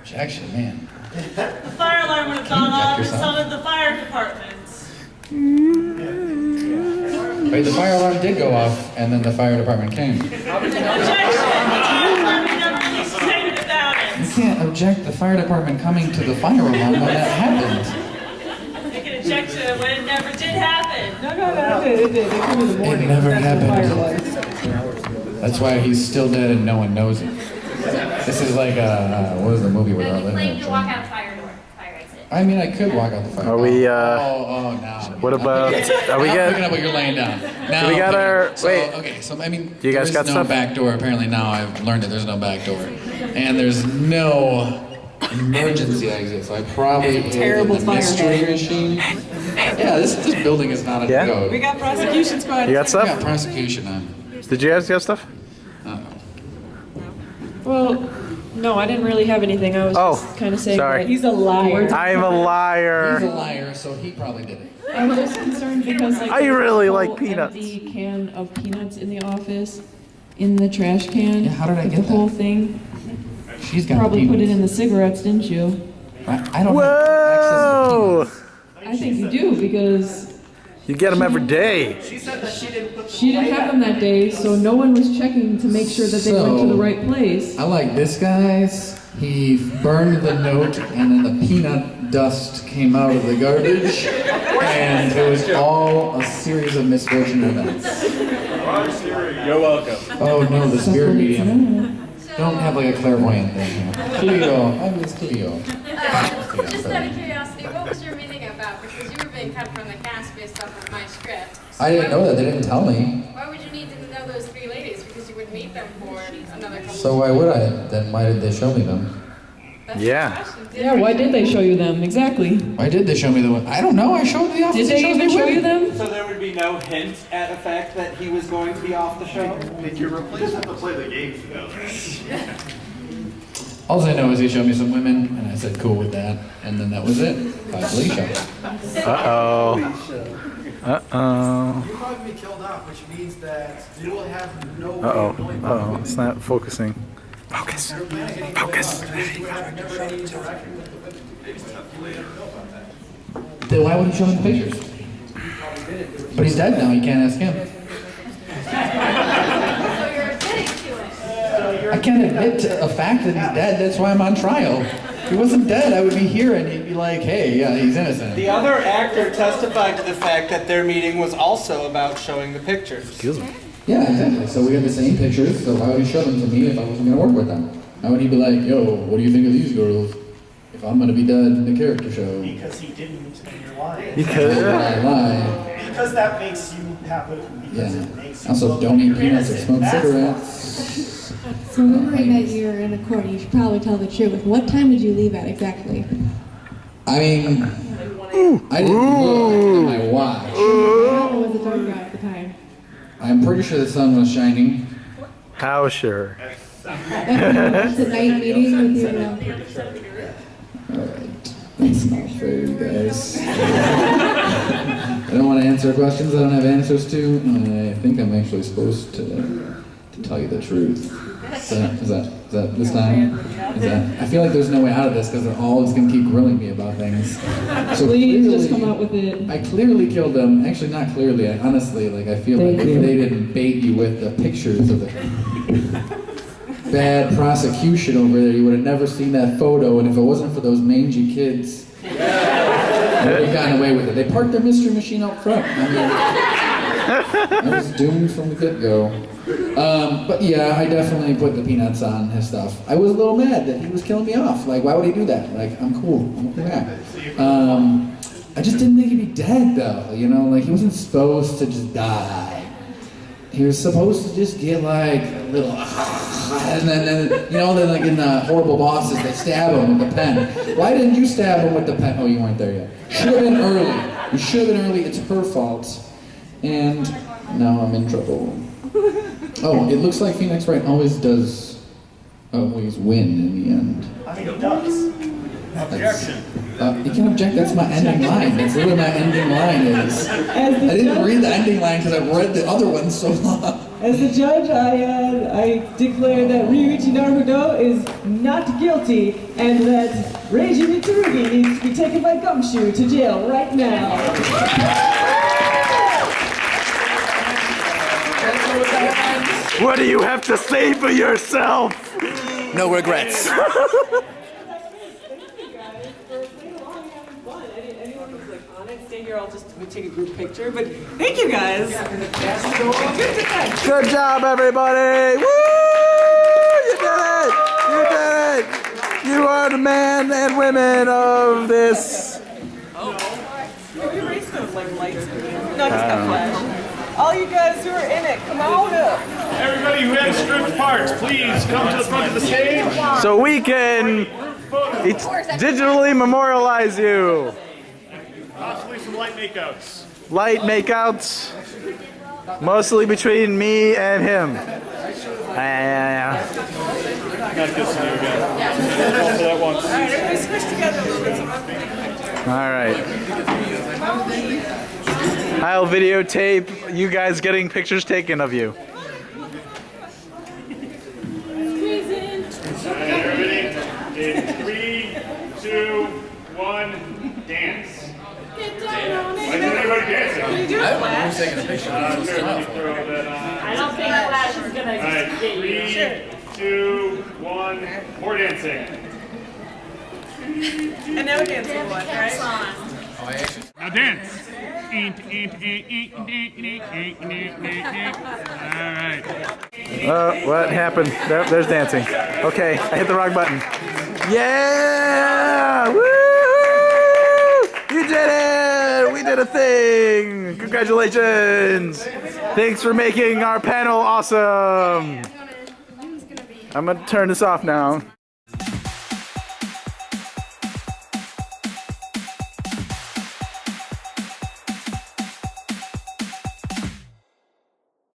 Objection, man. The fire alarm would have gone off and summoned the fire departments. Wait, the fire alarm did go off, and then the fire department came. Objection! The fire department never released a statement about it. You can't object the fire department coming to the fire alarm when that happened. They can object to it when it never did happen. No, it did. They come in the morning. It never That's when the happened. fire was. That's why he's still dead and no one knows it. This is like what was the movie where No, they're you living claim in? to walk out fire door, fire exit. I mean, I could walk out the fire. Are we, Oh, no. what about, are we I'm good? picking up what you're laying down. Now, We got our, wait. Okay, so I mean, Do you guys there's got no stuff? back door. Apparently now I've learned that there's no back door. And there's no emergency exit, so I probably It's a terrible hit the fire mystery hazard. machine. Yeah, this building is not a Yeah? code. We got prosecution squad. You got stuff? Yeah, prosecution on. Did you guys get stuff? Well, no, I didn't really have anything. I was just kind of saying sorry. that He's a liar. I'm a liar. He's a liar, so he probably did it. I was just concerned because like I there's a really whole like peanuts. empty can of peanuts in the office, in the trash can. Yeah, how did I the get whole that? thing? She's got Probably peanuts. put it in the cigarettes, didn't you? I don't Whoa! I think you do because You get them every day. She said that she didn't put she didn't have them that day, so no one was checking to make sure that they went to the right place. I like this guy's. He burned the note, and then the peanut dust came out of the garbage, and it was all a series of misfortunate events. You're welcome. Oh no, the spirit medium. Don't have like a clairvoyant thing here. Cleo, I'm Miss Cleo. Just out of curiosity, what was your meeting about? Because you were being cut from the cast based off of my script. I didn't know that. They didn't tell me. Why would you need to know those three ladies? Because you would meet them for another couple So why would I? Then why did they show me them? Yeah. Yeah, why did they show you them? Exactly. Why did they show me the one? I don't know. I showed the office. Did they even show you them? So there would be no hint at the fact that he was going to be off the show? Make your replace have to play the game together. All I know is he showed me some women, and I said cool with that, and then that was it. Bye, Felicia. Uh-oh. Uh-oh. You'll probably be killed off, which means that you will have no way Uh-oh. of knowing Uh-oh. It's not focusing. Focus. Your plan is getting Focus. killed off, which means you would have never any interaction with the victim. You would never know about that. Then why would he show me the pictures? But he's dead now. You can't ask him. So you're admitting to it. I can't admit to a fact that he's dead. That's why I'm on trial. If he wasn't dead, I would be here, and he'd be like, "Hey, yeah, he's innocent." The other actor testified to the fact that their meeting was also about showing the pictures. Excuse me. Yeah, exactly. So we have the same pictures. So why would he show them to me if I wasn't going to work with them? How would he be like, "Yo, what do you think of these girls?" If I'm going to be dead in the character show. Because he didn't, and you're lying. Because I lie. Because that makes you happy. Because Yeah. it makes you Also, look don't eat you're peanuts or innocent. smoke That's cigarettes. So remembering that you're in a court, you should probably tell the truth. What time did you leave at exactly? I mean, I didn't look at my watch. How was the dark out at the time? I'm pretty sure the sun was shining. how sure? It's a night meeting with your Alright, that's not fair, you guys. I don't want to answer questions I don't have answers to. I think I'm actually supposed to tell you the truth. Is that this time? I feel like there's no way out of this because they're always going to keep grilling me about things. So Please just clearly- come out with it. I clearly killed them. Actually, not clearly. I honestly, like, I feel like if they didn't bait you with the pictures of the bad prosecution over there, you would have never seen that photo. And if it wasn't for those mangy kids, they would have gotten away with it. They parked their mystery machine out front. I mean, I was doomed from the get-go. But yeah, I definitely put the peanuts on his stuff. I was a little mad that he was killing me off. Like, why would he do that? Like, I'm cool. I'm okay. I just didn't think he'd be dead, though. You know, like, he wasn't supposed to just die. He was supposed to just get, like, a little... And then you know, then, like, in the Horrible Bosses, they stab him with the pen. Why didn't you stab him with the pen? Oh, you weren't there yet. Should have been early. You should have been early. It's her fault. And now I'm in trouble. Oh, it looks like Phoenix Wright always win in the end. I mean, he does. Objection. You can object, that's my ending line. That's literally my ending line is. I didn't read the ending line because I've read the other ones so long. As the judge, I declare that Ryuichi Naruto is not guilty and that Reiji Mitsurugi needs to be taken by Gumshoe to jail right now. What do you have to say for yourself? No regrets. Stay here, I'll just take a group picture, but thank you guys. Good job, everybody! Woo! You did it! You did it! You are the men and women of this. Can we erase those like lights? No, he's got flash. All you guys who are in it, come on up. Everybody who has stripped parts, please come to the front of the stage. So we can digitally memorialize you. Possibly some light makeouts. Light makeouts, mostly between me and him. Not this new again. All for that once. All right, everybody switch together a little bit. All right. I'll videotape you guys getting pictures taken of you. Alright, everybody. In 3, 2, 1, dance. Get down on it. Why isn't everybody dancing? Can you do a flash? Taking a picture. Let me throw that on. I don't think Flash is gonna Alright, get you. 3, 2, 1, more dancing. And now we're dancing one, right? Now dance. Alright. What happened? There's dancing. Okay, I hit the wrong button. Yeah! Woo! You did it! We did a thing! Congratulations! Thanks for making our panel awesome! I'm gonna turn this off now.